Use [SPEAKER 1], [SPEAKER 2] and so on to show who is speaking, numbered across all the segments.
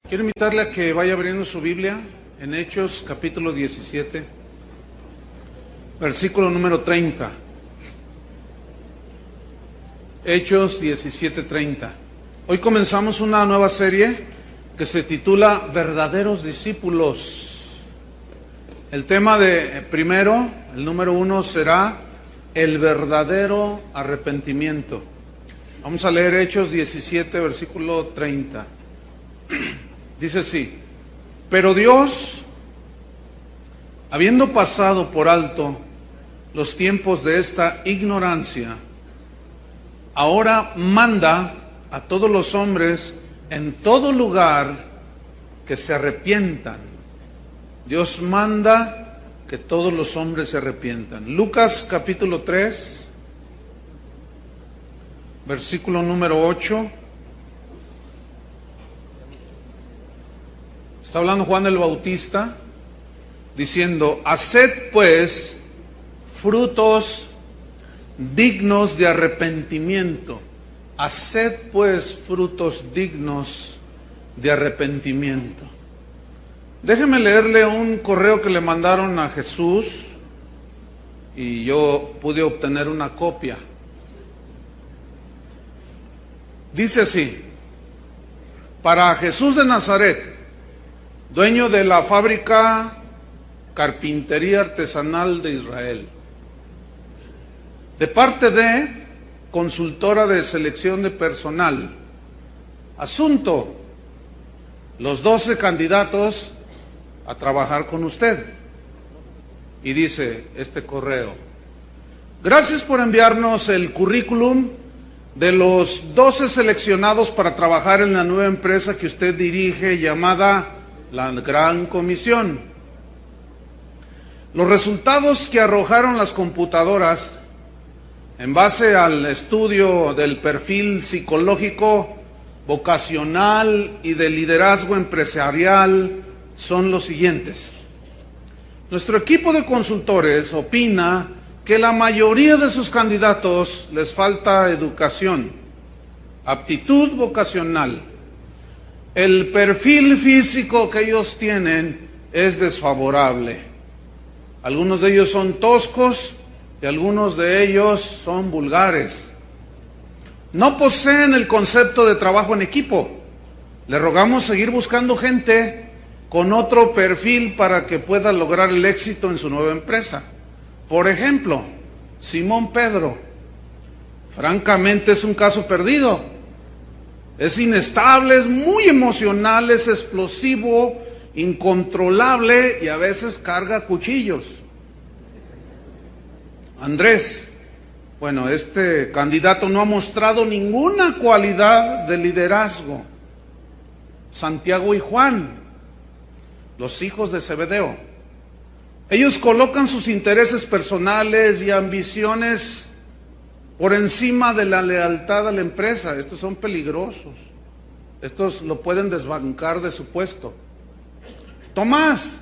[SPEAKER 1] Quiero invitarle a que vaya abriendo su Biblia en Hechos capítulo 17, versículo número 30. Hechos 17:30. Hoy comenzamos una nueva serie que se titula Verdaderos Discípulos. El tema de primero, el número 1, será el verdadero arrepentimiento. Vamos a leer Hechos 17, versículo 30. Dice así: pero Dios, habiendo pasado por alto los tiempos de esta ignorancia, ahora manda a todos los hombres en todo lugar que se arrepientan. Dios manda que todos los hombres se arrepientan. Lucas capítulo 3, versículo número 8. Está hablando Juan el Bautista, diciendo: haced pues frutos dignos de arrepentimiento. Haced pues frutos dignos de arrepentimiento. Déjeme leerle un correo que le mandaron a Jesús y yo pude obtener una copia. Dice así: para Jesús de Nazaret, dueño de la fábrica Carpintería Artesanal de Israel, de parte de Consultora de Selección de Personal. Asunto: los 12 candidatos a trabajar con usted. Y dice este correo: gracias por enviarnos el currículum de los 12 seleccionados para trabajar en la nueva empresa que usted dirige, llamada la Gran Comisión. Los resultados que arrojaron las computadoras en base al estudio del perfil psicológico, vocacional y de liderazgo empresarial son los siguientes. Nuestro equipo de consultores opina que la mayoría de sus candidatos les falta educación, aptitud vocacional. El perfil físico que ellos tienen es desfavorable. Algunos de ellos son toscos y algunos de ellos son vulgares. No poseen el concepto de trabajo en equipo. Le rogamos seguir buscando gente con otro perfil para que pueda lograr el éxito en su nueva empresa. Por ejemplo, Simón Pedro. Francamente es un caso perdido. Es inestable, es muy emocional, es explosivo, incontrolable y a veces carga cuchillos. Andrés, bueno, este candidato no ha mostrado ninguna cualidad de liderazgo. Santiago y Juan, los hijos de Zebedeo. Ellos colocan sus intereses personales y ambiciones por encima de la lealtad a la empresa. Estos son peligrosos. Estos lo pueden desbancar de su puesto. Tomás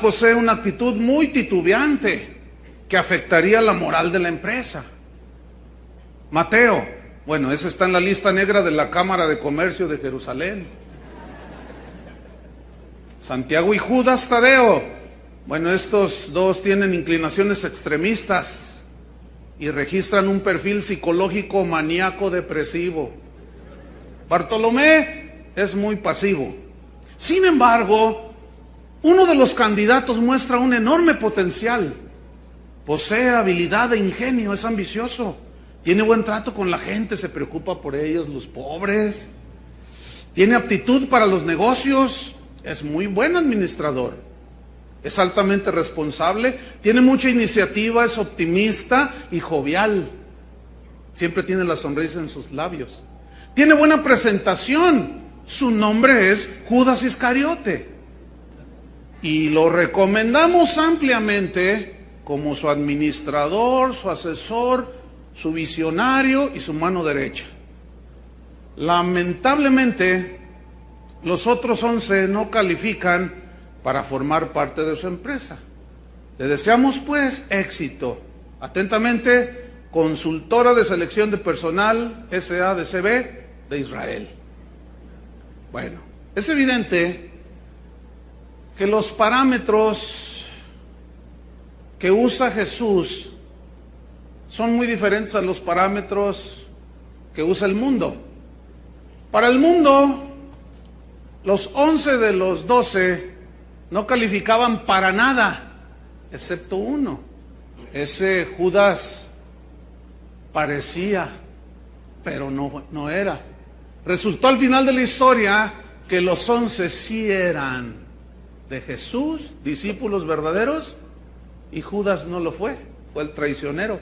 [SPEAKER 1] posee una actitud muy titubeante que afectaría la moral de la empresa. Mateo, bueno, ese está en la lista negra de la Cámara de Comercio de Jerusalén. Santiago y Judas Tadeo, bueno, estos dos tienen inclinaciones extremistas y registran un perfil psicológico maníaco depresivo. Bartolomé es muy pasivo. Sin embargo, uno de los candidatos muestra un enorme potencial. Posee habilidad e ingenio, es ambicioso, tiene buen trato con la gente, se preocupa por ellos, los pobres. Tiene aptitud para los negocios, es muy buen administrador. Es altamente responsable, tiene mucha iniciativa, es optimista y jovial. Siempre tiene la sonrisa en sus labios. Tiene buena presentación. Su nombre es Judas Iscariote. Y lo recomendamos ampliamente como su administrador, su asesor, su visionario y su mano derecha. Lamentablemente, los otros 11 no califican para formar parte de su empresa. Le deseamos pues éxito. Atentamente, Consultora de Selección de Personal, SADCB de Israel. Bueno, Es evidente que los parámetros que usa Jesús son muy diferentes a los parámetros que usa el mundo. Para el mundo, los 11 de los 12 no calificaban para nada, excepto uno. Ese Judas parecía, pero no era. Resultó al final de la historia que los 11 sí eran de Jesús, discípulos verdaderos, y Judas no lo fue el traicionero.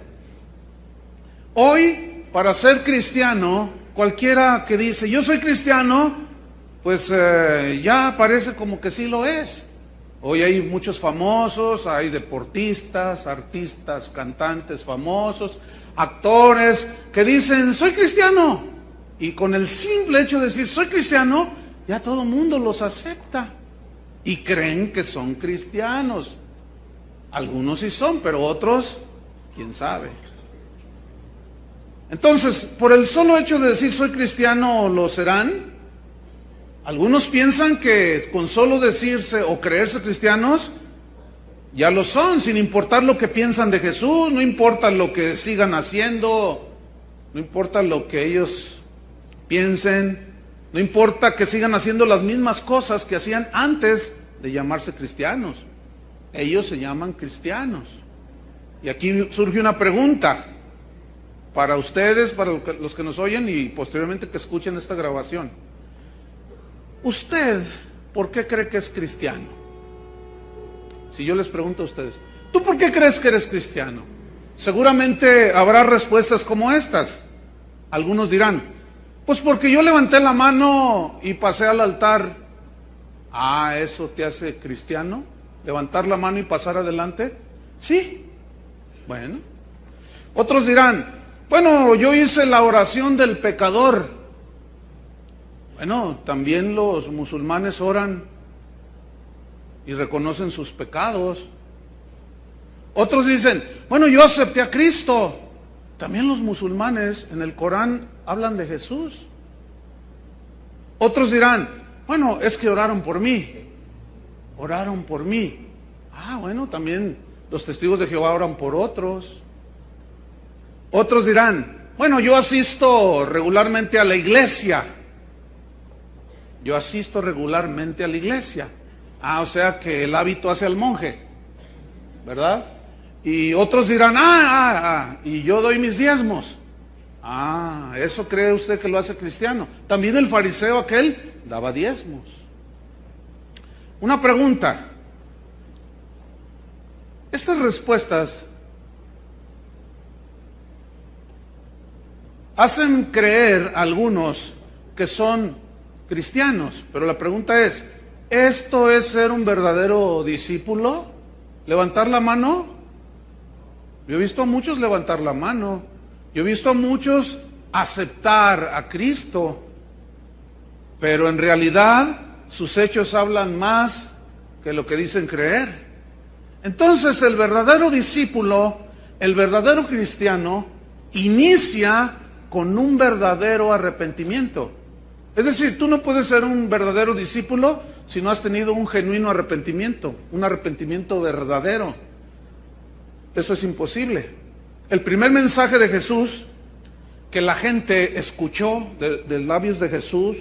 [SPEAKER 1] Hoy, para ser cristiano, cualquiera que dice, yo soy cristiano, pues ya parece como que sí lo es. Hoy hay muchos famosos, hay deportistas, artistas, cantantes famosos, actores que dicen, soy cristiano. Y con el simple hecho de decir, soy cristiano, ya todo el mundo los acepta. Y creen que son cristianos. Algunos sí son, pero otros, quién sabe. Entonces, por el solo hecho de decir soy cristiano, ¿lo serán? Algunos piensan que con solo decirse o creerse cristianos, ya lo son, sin importar lo que piensan de Jesús, no importa lo que sigan haciendo, no importa lo que ellos piensen, no importa que sigan haciendo las mismas cosas que hacían antes de llamarse cristianos. Ellos se llaman cristianos. Y aquí surge una pregunta para ustedes, para los que nos oyen y posteriormente que escuchen esta grabación. ¿Usted por qué cree que es cristiano? Si yo les pregunto a ustedes, ¿tú por qué crees que eres cristiano? Seguramente habrá respuestas como estas. Algunos dirán, pues porque yo levanté la mano y pasé al altar. Ah, ¿eso te hace cristiano? ¿Levantar la mano y pasar adelante? Sí. Bueno. Otros dirán, bueno, yo hice la oración del pecador. Bueno, también los musulmanes oran y reconocen sus pecados. Otros dicen, bueno, yo acepté a Cristo. También los musulmanes en el Corán hablan de Jesús. Otros dirán, bueno, es que oraron por mí. Oraron por mí. Ah, bueno, también los testigos de Jehová oran por otros. Otros dirán, bueno, yo asisto regularmente a la iglesia. Yo asisto regularmente a la iglesia. Ah, o sea que el hábito hace al monje, ¿verdad? Y otros dirán, y yo doy mis diezmos. Ah, ¿eso cree usted que lo hace cristiano? También el fariseo aquel daba diezmos. Una pregunta. Estas respuestas hacen creer a algunos que son cristianos, pero la pregunta es, ¿esto es ser un verdadero discípulo? ¿Levantar la mano? Yo he visto a muchos levantar la mano, yo he visto a muchos aceptar a Cristo, pero en realidad sus hechos hablan más que lo que dicen creer. Entonces el verdadero discípulo, el verdadero cristiano, inicia con un verdadero arrepentimiento. Es decir, tú no puedes ser un verdadero discípulo si no has tenido un genuino arrepentimiento, un arrepentimiento verdadero. Eso es imposible. El primer mensaje de Jesús que la gente escuchó de labios de Jesús,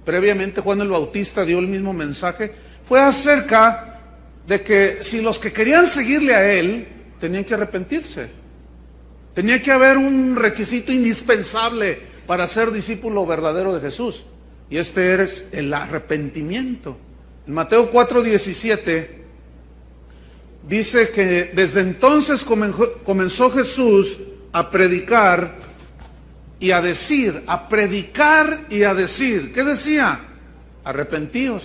[SPEAKER 1] previamente Juan el Bautista dio el mismo mensaje, fue acerca de que si los que querían seguirle a él tenían que arrepentirse. Tenía que haber un requisito indispensable para ser discípulo verdadero de Jesús. Y este es el arrepentimiento. En Mateo 4:17 dice que desde entonces comenzó Jesús a predicar y a decir, a predicar y a decir. ¿Qué decía? Arrepentíos,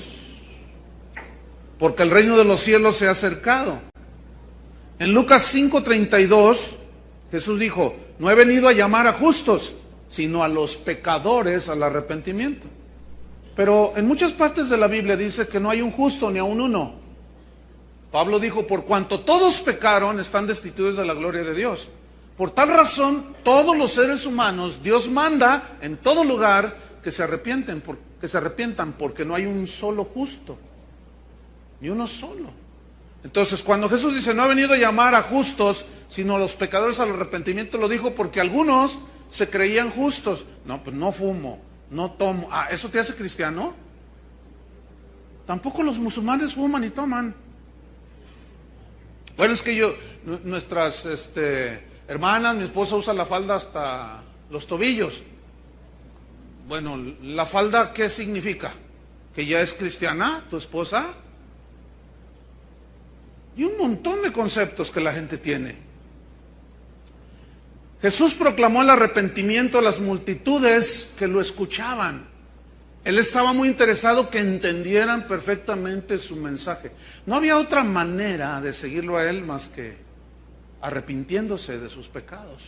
[SPEAKER 1] porque el reino de los cielos se ha acercado. En Lucas 5:32 Jesús dijo, no he venido a llamar a justos, sino a los pecadores al arrepentimiento. Pero en muchas partes de la Biblia dice que no hay un justo ni aun uno. Pablo dijo, por cuanto todos pecaron, están destituidos de la gloria de Dios. Por tal razón, todos los seres humanos, Dios manda en todo lugar que se arrepienten, que se arrepientan, porque no hay un solo justo, ni uno solo. Entonces, cuando Jesús dice, no ha venido a llamar a justos, sino a los pecadores al arrepentimiento, lo dijo porque algunos se creían justos. No, pues no fumo, no tomo. Ah, ¿eso te hace cristiano? Tampoco los musulmanes fuman y toman. Bueno, es que nuestras hermanas, mi esposa usa la falda hasta los tobillos. Bueno, ¿la falda qué significa? ¿Que ya es cristiana tu esposa? Y un montón de conceptos que la gente tiene. Jesús proclamó el arrepentimiento a las multitudes que lo escuchaban. Él estaba muy interesado que entendieran perfectamente su mensaje. No había otra manera de seguirlo a él más que arrepintiéndose de sus pecados.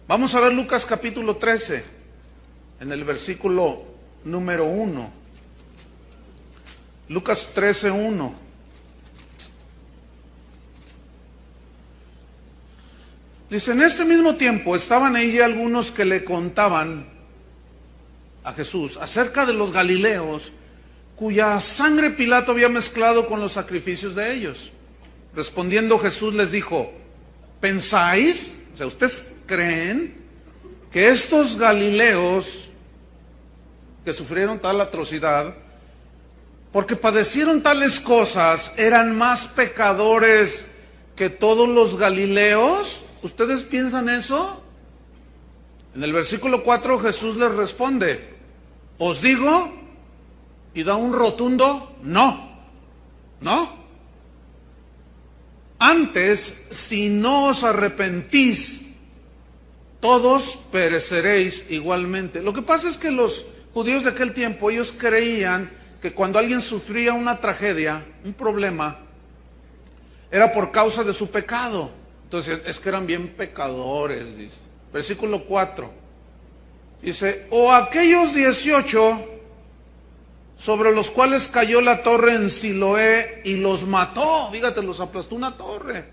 [SPEAKER 1] Vamos a ver Lucas capítulo 13, en el versículo número 1. Lucas 13, 1. Dice, en este mismo tiempo estaban ahí algunos que le contaban a Jesús acerca de los galileos, cuya sangre Pilato había mezclado con los sacrificios de ellos. Respondiendo Jesús les dijo, ¿pensáis? O sea, ¿ustedes creen que estos galileos que sufrieron tal atrocidad, porque padecieron tales cosas, eran más pecadores que todos los galileos? ¿Ustedes piensan eso? En el versículo 4 Jesús les responde, os digo, y da un rotundo no. Antes, si no os arrepentís, todos pereceréis igualmente. Lo que pasa es que los judíos de aquel tiempo, ellos creían que cuando alguien sufría una tragedia, un problema, era por causa de su pecado. Entonces, es que eran bien pecadores, dice. Versículo 4. Dice, o aquellos 18 sobre los cuales cayó la torre en Siloé y los mató. Fíjate, los aplastó una torre.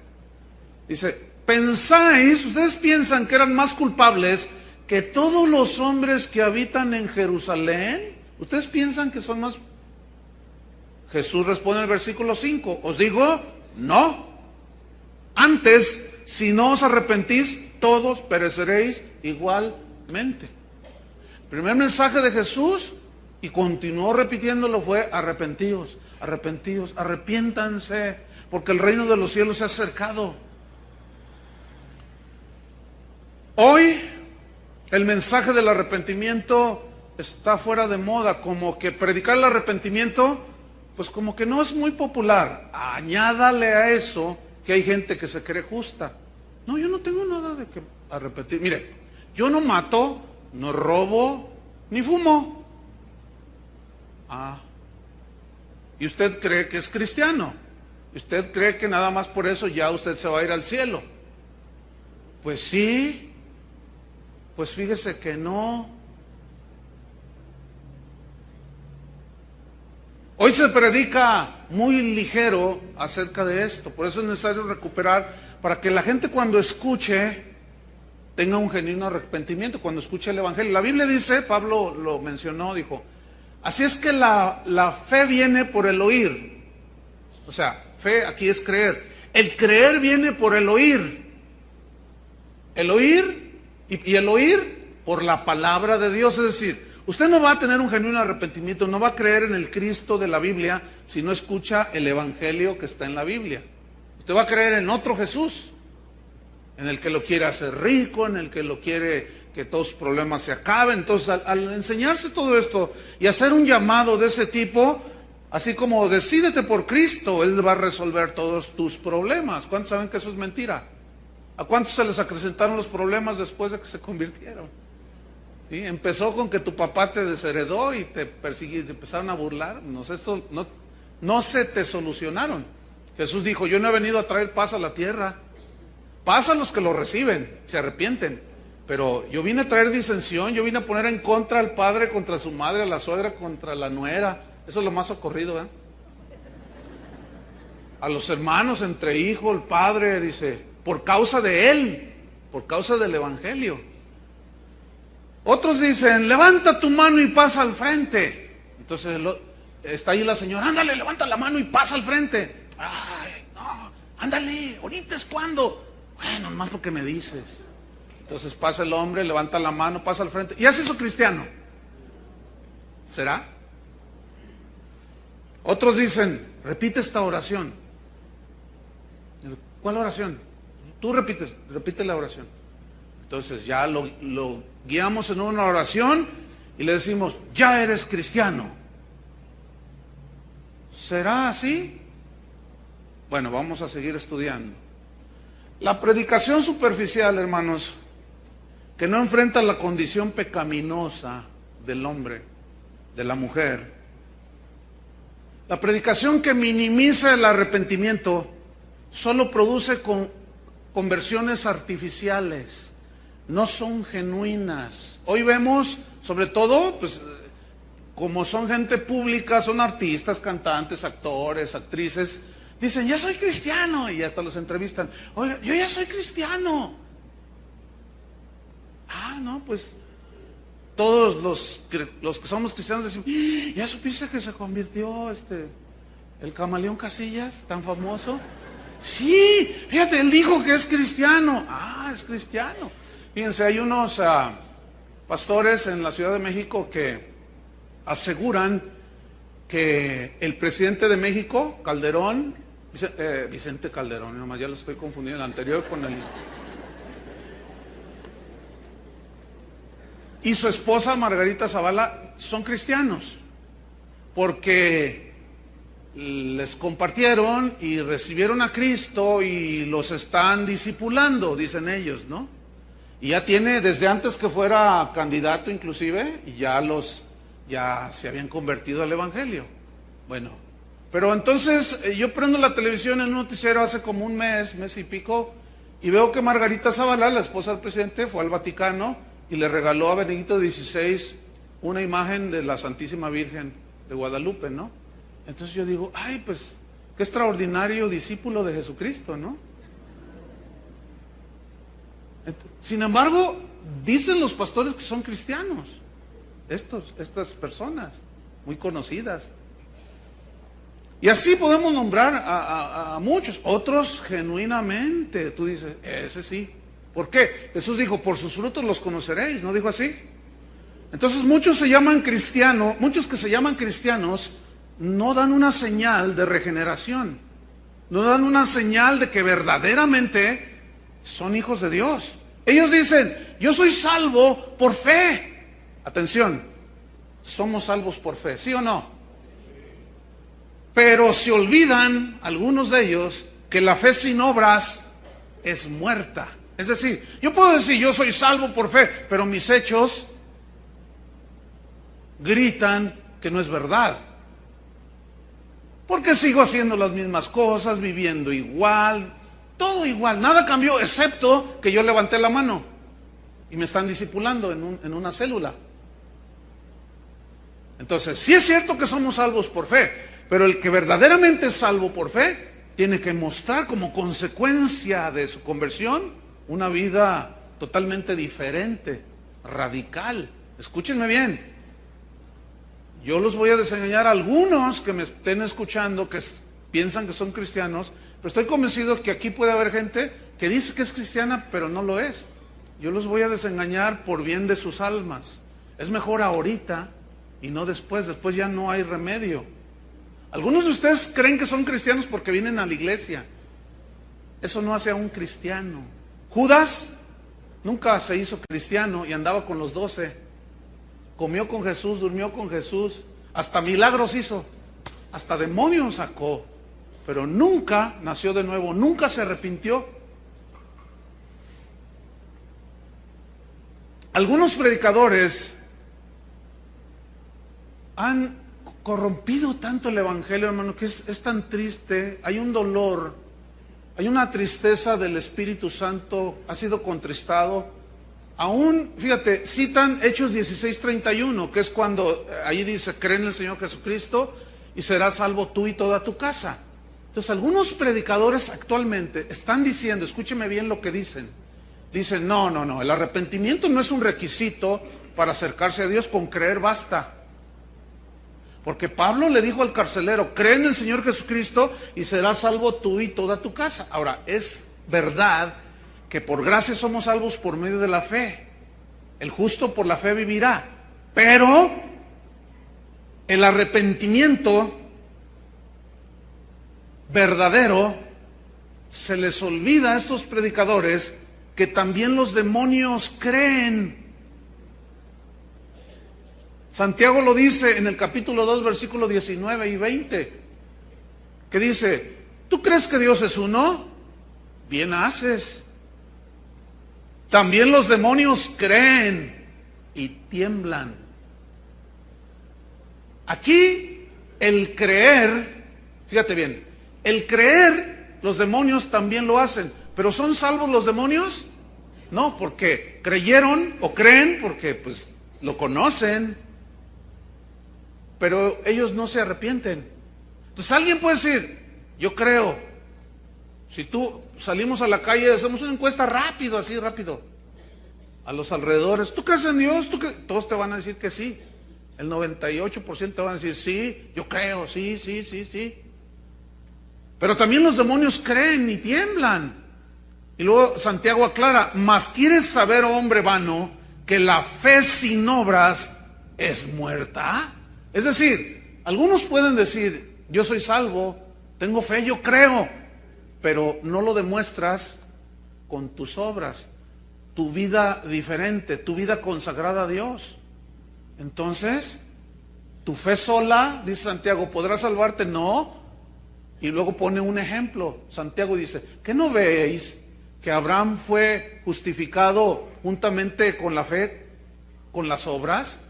[SPEAKER 1] Dice, ¿pensáis, ustedes piensan que eran más culpables que todos los hombres que habitan en Jerusalén? ¿Ustedes piensan que son más? Jesús responde en el versículo 5, os digo, no. Antes, si no os arrepentís, todos pereceréis igualmente. El primer mensaje de Jesús, y continuó repitiéndolo, fue arrepentíos, arrepentíos, arrepiéntanse, porque el reino de los cielos se ha acercado. Hoy, el mensaje del arrepentimiento está fuera de moda, como que predicar el arrepentimiento, pues como que no es muy popular. Añádale a eso que hay gente que se cree justa. No, yo no tengo nada de que arrepentir. Mire, yo no mato, no robo, ni fumo. ¿Y usted cree que es cristiano? ¿Y usted cree que nada más por eso ya usted se va a ir al cielo? Pues sí, pues fíjese que no. Hoy se predica muy ligero acerca de esto, por eso es necesario recuperar, para que la gente cuando escuche tenga un genuino arrepentimiento, cuando escuche el Evangelio. La Biblia dice, Pablo lo mencionó, dijo, así es que la fe viene por el oír. O sea, fe aquí es creer. El creer viene por el oír. El oír y el oír por la palabra de Dios, es decir, usted no va a tener un genuino arrepentimiento, no va a creer en el Cristo de la Biblia si no escucha el Evangelio que está en la Biblia. Usted va a creer en otro Jesús, en el que lo quiere hacer rico, en el que lo quiere que todos sus problemas se acaben. Entonces, al enseñarse todo esto y hacer un llamado de ese tipo, así como decídete por Cristo, Él va a resolver todos tus problemas. ¿Cuántos saben que eso es mentira? ¿A cuántos se les acrecentaron los problemas después de que se convirtieron? ¿Sí? Empezó con que tu papá te desheredó y te persiguió, te empezaron a burlar. No se te solucionaron. Jesús dijo, yo no he venido a traer paz a la tierra. Paz a los que lo reciben, se arrepienten. Pero yo vine a traer disensión, yo vine a poner en contra al padre contra su madre, a la suegra contra la nuera. Eso es lo más ocurrido, ¿eh? A los hermanos entre hijo, el padre, dice, por causa de él, por causa del Evangelio. Otros dicen, levanta tu mano y pasa al frente. Entonces está ahí la señora, ándale, levanta la mano y pasa al frente. Ay, no, ándale, ahorita es cuando. Bueno, nomás lo que me dices. Entonces pasa el hombre, levanta la mano, pasa al frente. ¿Ya se hizo cristiano? ¿Será? Otros dicen, repite esta oración. ¿Cuál oración? Tú repite la oración. Entonces ya lo guiamos en una oración y le decimos, ya eres cristiano. ¿Será así? Bueno, vamos a seguir estudiando. La predicación superficial, hermanos, que no enfrenta la condición pecaminosa del hombre, de la mujer. La predicación que minimiza el arrepentimiento solo produce conversiones artificiales, no son genuinas. Hoy vemos, sobre todo, pues, como son gente pública, son artistas, cantantes, actores, actrices, dicen, ya soy cristiano, y hasta los entrevistan, oye, yo ya soy cristiano. No, pues, todos los que somos cristianos decimos, ¿ya supiste que se convirtió el Camaleón Casillas, tan famoso? Sí, fíjate, él dijo que es cristiano. Es cristiano. Fíjense, hay unos pastores en la Ciudad de México que aseguran que el presidente de México, Calderón, Vicente Calderón, nomás ya lo estoy confundiendo, el anterior con el... y su esposa Margarita Zavala son cristianos, porque les compartieron y recibieron a Cristo y los están discipulando, dicen ellos, ¿no? Y ya tiene, desde antes que fuera candidato inclusive, y ya se habían convertido al Evangelio. Bueno, pero entonces yo prendo la televisión en un noticiero hace como un mes y pico, y veo que Margarita Zavala, la esposa del presidente, fue al Vaticano y le regaló a Benedicto XVI una imagen de la Santísima Virgen de Guadalupe, ¿no? Entonces yo digo, pues, qué extraordinario discípulo de Jesucristo, ¿no? Sin embargo, dicen los pastores que son cristianos, estas personas, muy conocidas. Y así podemos nombrar a muchos, otros genuinamente, tú dices, ese sí. ¿Por qué? Jesús dijo, por sus frutos los conoceréis, ¿no dijo así? Entonces muchos que se llaman cristianos, no dan una señal de regeneración, no dan una señal de que verdaderamente son hijos de Dios. Ellos dicen, yo soy salvo por fe. Atención, somos salvos por fe, ¿sí o no? Pero se olvidan, algunos de ellos, que la fe sin obras es muerta. Es decir, yo puedo decir, yo soy salvo por fe, pero mis hechos gritan que no es verdad. Porque sigo haciendo las mismas cosas, viviendo igual, todo igual, nada cambió, excepto que yo levanté la mano y me están discipulando en una célula. Entonces, sí es cierto que somos salvos por fe, pero el que verdaderamente es salvo por fe tiene que mostrar como consecuencia de su conversión una vida totalmente diferente, radical. Escúchenme bien. Yo los voy a desengañar a algunos que me estén escuchando, que piensan que son cristianos, pero estoy convencido que aquí puede haber gente que dice que es cristiana, pero no lo es. Yo los voy a desengañar por bien de sus almas. Es mejor ahorita y no después ya no hay remedio. Algunos de ustedes creen que son cristianos porque vienen a la iglesia. Eso no hace a un cristiano. Judas nunca se hizo cristiano y andaba con los 12. Comió con Jesús, durmió con Jesús, hasta milagros hizo, hasta demonios sacó, pero nunca nació de nuevo, nunca se arrepintió. Algunos predicadores han corrompido tanto el Evangelio, hermano, que es tan triste, hay un dolor, hay una tristeza del Espíritu Santo, ha sido contristado. Aún, fíjate, citan Hechos 16:31, que es cuando ahí dice, cree en el Señor Jesucristo y serás salvo tú y toda tu casa. Entonces, algunos predicadores actualmente están diciendo, escúcheme bien lo que dicen. Dicen, no, el arrepentimiento no es un requisito para acercarse a Dios, con creer basta. Porque Pablo le dijo al carcelero, cree en el Señor Jesucristo y serás salvo tú y toda tu casa. Ahora, es verdad que por gracia somos salvos por medio de la fe. El justo por la fe vivirá. Pero el arrepentimiento verdadero, se les olvida a estos predicadores que también los demonios creen. Santiago lo dice en el capítulo 2, versículos 19 y 20, que dice, ¿tú crees que Dios es uno? Bien haces. También los demonios creen y tiemblan. Aquí el creer, fíjate bien, el creer los demonios también lo hacen, pero ¿son salvos los demonios? No, porque creyeron o creen porque pues lo conocen, pero ellos no se arrepienten. Entonces alguien puede decir, yo creo. Si tú salimos a la calle, hacemos una encuesta rápido, así rápido, a los alrededores, ¿tú crees en Dios? Todos te van a decir que sí. El 98% te van a decir, sí, yo creo, sí, sí, sí, sí. Pero también los demonios creen y tiemblan. Y luego Santiago aclara, mas quieres saber, hombre vano, que la fe sin obras es muerta. Es decir, algunos pueden decir, yo soy salvo, tengo fe, yo creo, pero no lo demuestras con tus obras, tu vida diferente, tu vida consagrada a Dios. Entonces, tu fe sola, dice Santiago, ¿podrá salvarte? No. Y luego pone un ejemplo. Santiago dice, ¿qué no veis que Abraham fue justificado juntamente con la fe, con las obras?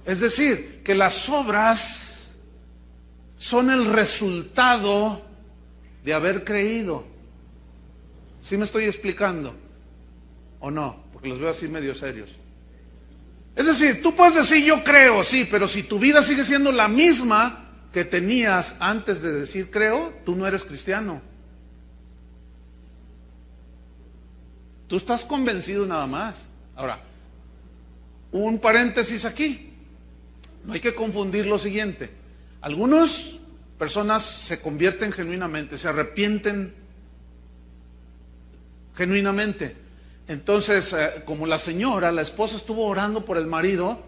[SPEAKER 1] Es decir, que las obras son el resultado de haber creído. ¿Sí me estoy explicando? ¿O no? Porque los veo así medio serios. Es decir, tú puedes decir yo creo, sí, pero si tu vida sigue siendo la misma que tenías antes de decir creo, tú no eres cristiano. Tú estás convencido nada más. Ahora, un paréntesis aquí. No hay que confundir lo siguiente. Algunas personas se convierten genuinamente, se arrepienten genuinamente. Entonces, como la señora, la esposa estuvo orando por el marido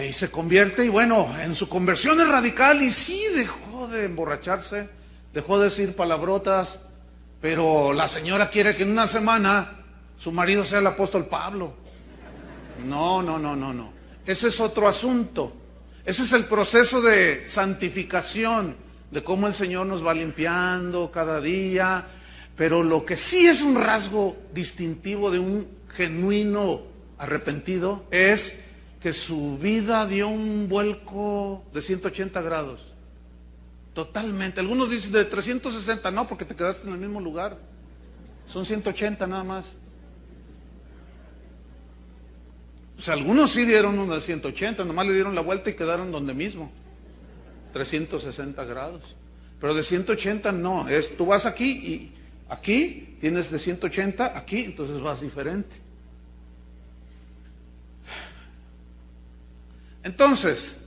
[SPEAKER 1] y se convierte, y bueno, en su conversión es radical y sí dejó de emborracharse, dejó de decir palabrotas, pero la señora quiere que en una semana su marido sea el apóstol Pablo. No, no, no, no, no. Ese es otro asunto. Ese es el proceso de santificación, de cómo el Señor nos va limpiando cada día. Pero lo que sí es un rasgo distintivo de un genuino arrepentido es que su vida dio un vuelco de 180 grados. Totalmente. Algunos dicen de 360, no, porque te quedaste en el mismo lugar. Son 180 nada más. O sea, algunos sí dieron uno de 180, nomás le dieron la vuelta y quedaron donde mismo. 360 grados. Pero de 180 no, tú vas aquí y aquí tienes de 180, aquí, entonces vas diferente. Entonces,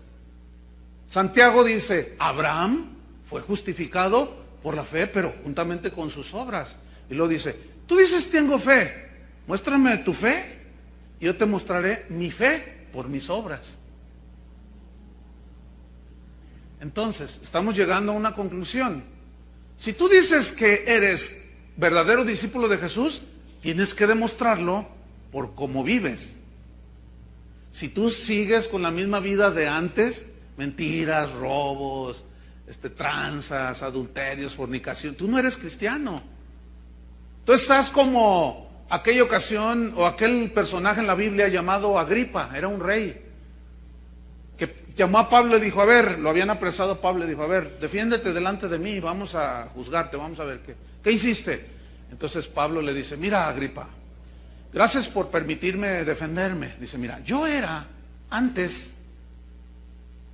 [SPEAKER 1] Santiago dice, Abraham fue justificado por la fe, pero juntamente con sus obras. Y luego dice, tú dices tengo fe, muéstrame tu fe y yo te mostraré mi fe por mis obras. Entonces, estamos llegando a una conclusión. Si tú dices que eres verdadero discípulo de Jesús, tienes que demostrarlo por cómo vives. Si tú sigues con la misma vida de antes, mentiras, robos, tranzas, adulterios, fornicación, tú no eres cristiano. Tú estás como aquella ocasión o aquel personaje en la Biblia llamado Agripa, era un rey, que llamó a Pablo y dijo, a ver, lo habían apresado a Pablo y dijo, a ver, defiéndete delante de mí, vamos a juzgarte, vamos a ver qué hiciste. Entonces Pablo le dice, mira Agripa, gracias por permitirme defenderme. Dice, mira, yo era antes,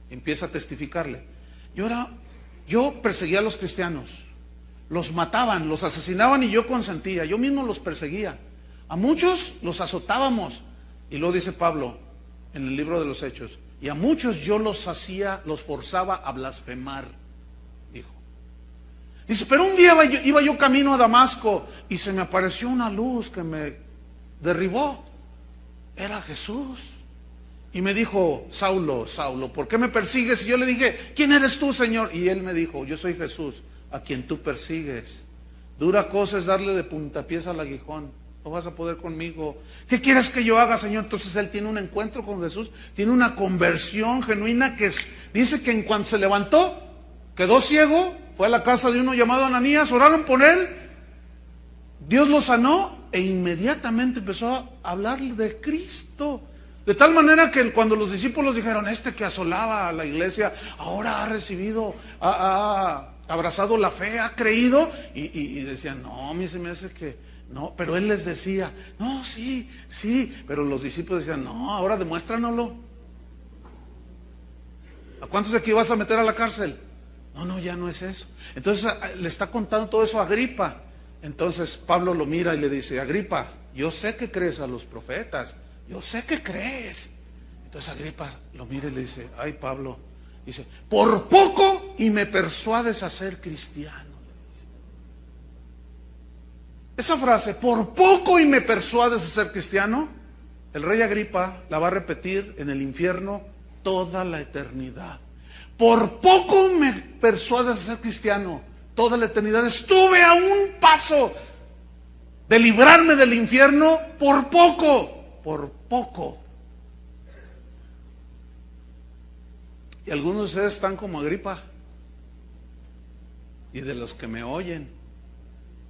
[SPEAKER 1] empieza a testificarle, yo perseguía a los cristianos, los mataban, los asesinaban y yo consentía, yo mismo los perseguía. A muchos los azotábamos. Y luego dice Pablo en el libro de los Hechos, y a muchos yo los forzaba a blasfemar, dijo. Dice, pero un día iba yo camino a Damasco y se me apareció una luz que me derribó. Era Jesús. Y me dijo, Saulo, Saulo, ¿por qué me persigues? Y yo le dije, ¿quién eres tú, Señor? Y él me dijo, yo soy Jesús, a quien tú persigues. Dura cosa es darle de puntapiés al aguijón. No vas a poder conmigo. ¿Qué quieres que yo haga, Señor? Entonces él tiene un encuentro con Jesús, tiene una conversión genuina dice que en cuanto se levantó, quedó ciego, fue a la casa de uno llamado Ananías, oraron por él, Dios lo sanó e inmediatamente empezó a hablar de Cristo. De tal manera que cuando los discípulos dijeron, este que asolaba a la iglesia, ahora ha recibido, ha abrazado la fe, ha creído, y decían, no, a mí se me hace que no, pero él les decía, no, sí, pero los discípulos decían, no, ahora demuéstranoslo. ¿A cuántos de aquí vas a meter a la cárcel? No, ya no es eso. Entonces le está contando todo eso a Agripa. Entonces Pablo lo mira y le dice, Agripa, yo sé que crees a los profetas, yo sé que crees. Entonces Agripa lo mira y le dice, ay Pablo, dice, por poco y me persuades a ser cristiano. Esa frase, por poco y me persuades a ser cristiano, el rey Agripa la va a repetir en el infierno toda la eternidad. Por poco me persuades a ser cristiano, toda la eternidad. Estuve a un paso de librarme del infierno por poco. Y algunos de ustedes están como Agripa. Y de los que me oyen,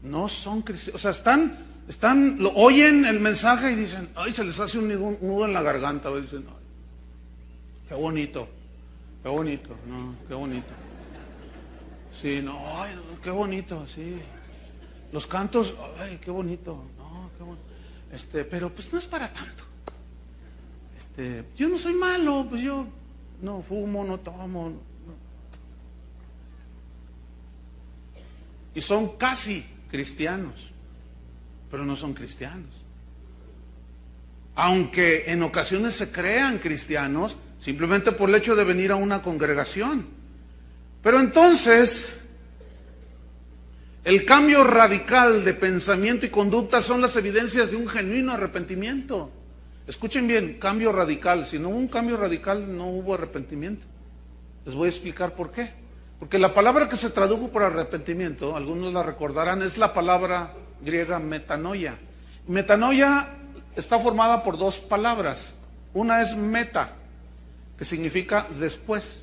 [SPEAKER 1] no son cristianos. O sea, oyen el mensaje y dicen, ay, se les hace un nudo en la garganta. Y dicen, ay, qué bonito, no, qué bonito. Sí, no, ay, qué bonito, sí. Los cantos, ay, qué bonito, no, qué bonito. Pero pues no es para tanto. Yo no soy malo, pues yo no fumo, no tomo. No. Y son casi cristianos, pero no son cristianos. Aunque en ocasiones se crean cristianos, simplemente por el hecho de venir a una congregación. Pero entonces, el cambio radical de pensamiento y conducta son las evidencias de un genuino arrepentimiento. Escuchen bien, cambio radical. Si no hubo un cambio radical, no hubo arrepentimiento. Les voy a explicar por qué. Porque la palabra que se tradujo por arrepentimiento, algunos la recordarán, es la palabra griega metanoia. Metanoia está formada por dos palabras. Una es meta, que significa después.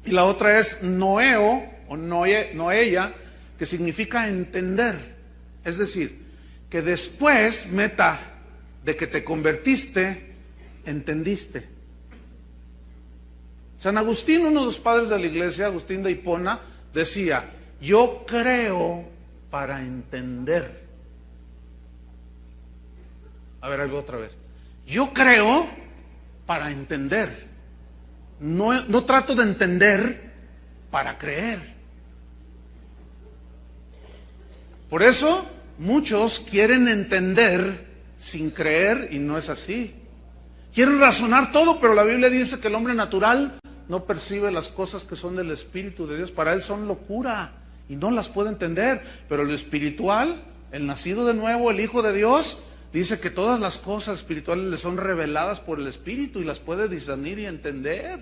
[SPEAKER 1] Y la otra es noeo, o noeia, que significa entender. Es decir, que después, meta, de que te convertiste, entendiste. San Agustín, uno de los padres de la iglesia, Agustín de Hipona, decía, yo creo para entender. A ver, ahí voy otra vez. Yo creo para entender. No trato de entender para creer. Por eso, muchos quieren entender sin creer y no es así. Quieren razonar todo, pero la Biblia dice que el hombre natural no percibe las cosas que son del Espíritu de Dios. Para él son locura y no las puede entender. Pero lo espiritual, el nacido de nuevo, el Hijo de Dios, dice que todas las cosas espirituales le son reveladas por el Espíritu y las puede discernir y entender.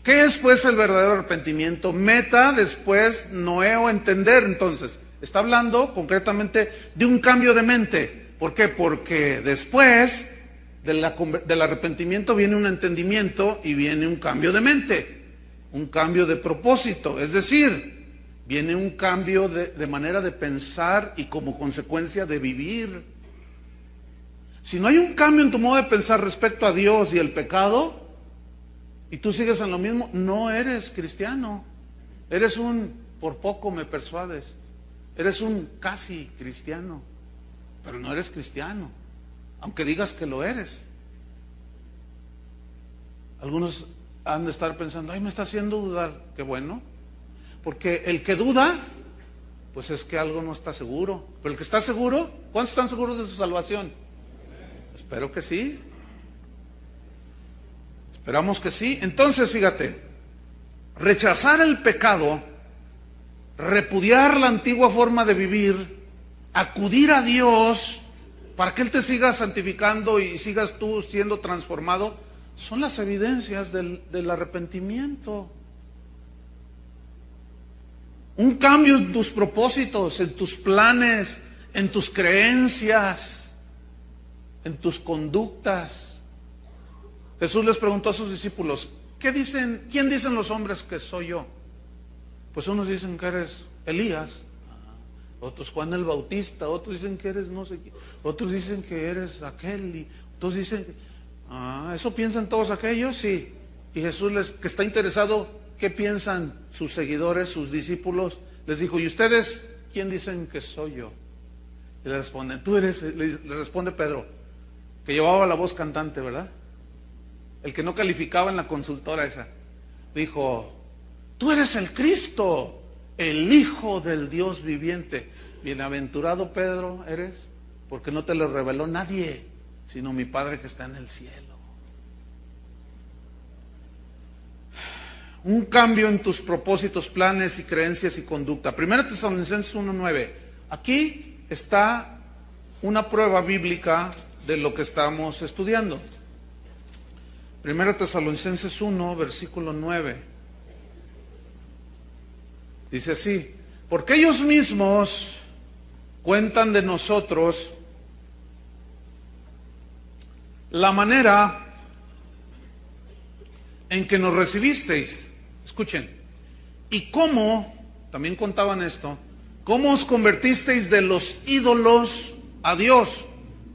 [SPEAKER 1] ¿Qué es pues el verdadero arrepentimiento? Meta, después, noeo, entender. Entonces, está hablando concretamente de un cambio de mente. ¿Por qué? Porque después del arrepentimiento viene un entendimiento y viene un cambio de mente, un cambio de propósito. Es decir, viene un cambio de manera de pensar y como consecuencia de vivir. Si no hay un cambio en tu modo de pensar respecto a Dios y el pecado, y tú sigues en lo mismo, no eres cristiano. Eres un por poco me persuades. Eres un casi cristiano, pero no eres cristiano, aunque digas que lo eres. Algunos han de estar pensando, ay, me está haciendo dudar. Qué bueno, porque el que duda, pues es que algo no está seguro. Pero el que está seguro, ¿cuántos están seguros de su salvación? Espero que sí. Esperamos que sí. Entonces, fíjate, rechazar el pecado, repudiar la antigua forma de vivir, acudir a Dios para que Él te siga santificando y sigas tú siendo transformado, son las evidencias del arrepentimiento. Un cambio en tus propósitos, en tus planes, en tus creencias, en tus conductas. Jesús les preguntó a sus discípulos, ¿quién dicen los hombres que soy yo? Pues unos dicen que eres Elías, otros Juan el Bautista, otros dicen que eres no sé qué, otros dicen que eres aquel, y otros dicen, ¿eso piensan todos aquellos? Sí. Y Jesús, que está interesado, ¿qué piensan sus seguidores, sus discípulos? Les dijo, ¿y ustedes quién dicen que soy yo? Y le responden, le responde Pedro, que llevaba la voz cantante, ¿verdad? El que no calificaba en la consultora esa. Dijo, tú eres el Cristo, el Hijo del Dios viviente. Bienaventurado Pedro eres, porque no te lo reveló nadie, sino mi Padre que está en el cielo. Un cambio en tus propósitos, planes y creencias y conducta. 1 Tesalonicenses 1:9. Aquí está una prueba bíblica de lo que estamos estudiando. 1 Tesalonicenses 1, versículo 9. Dice así, porque ellos mismos cuentan de nosotros la manera en que nos recibisteis. Escuchen, y cómo, también contaban esto, cómo os convertisteis de los ídolos a Dios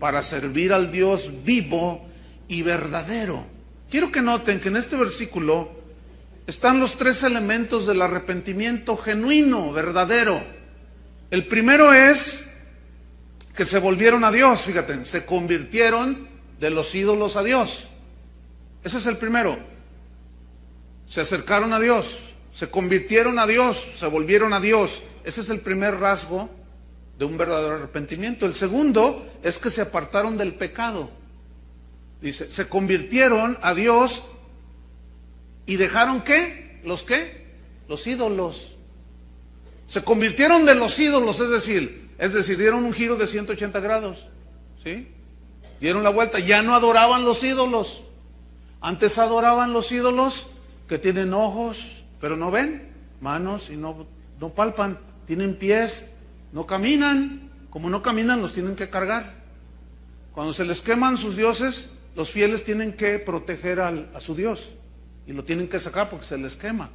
[SPEAKER 1] para servir al Dios vivo y verdadero. Quiero que noten que en este versículo están los tres elementos del arrepentimiento genuino, verdadero. El primero es que se volvieron a Dios, fíjate, se convirtieron de los ídolos a Dios. Ese es el primero. Se acercaron a Dios, se convirtieron a Dios, se volvieron a Dios. Ese es el primer rasgo de un verdadero arrepentimiento. El segundo es que se apartaron del pecado. Dice, se convirtieron a Dios y dejaron ¿qué? ¿Los qué? Los ídolos. Se convirtieron de los ídolos, es decir, dieron un giro de 180 grados. ¿Sí? Dieron la vuelta, ya no adoraban los ídolos. Antes adoraban los ídolos que tienen ojos, pero no ven, manos y no palpan, tienen pies, no caminan. Como no caminan, los tienen que cargar. Cuando se les queman sus dioses, los fieles tienen que proteger a su Dios y lo tienen que sacar porque se les quema.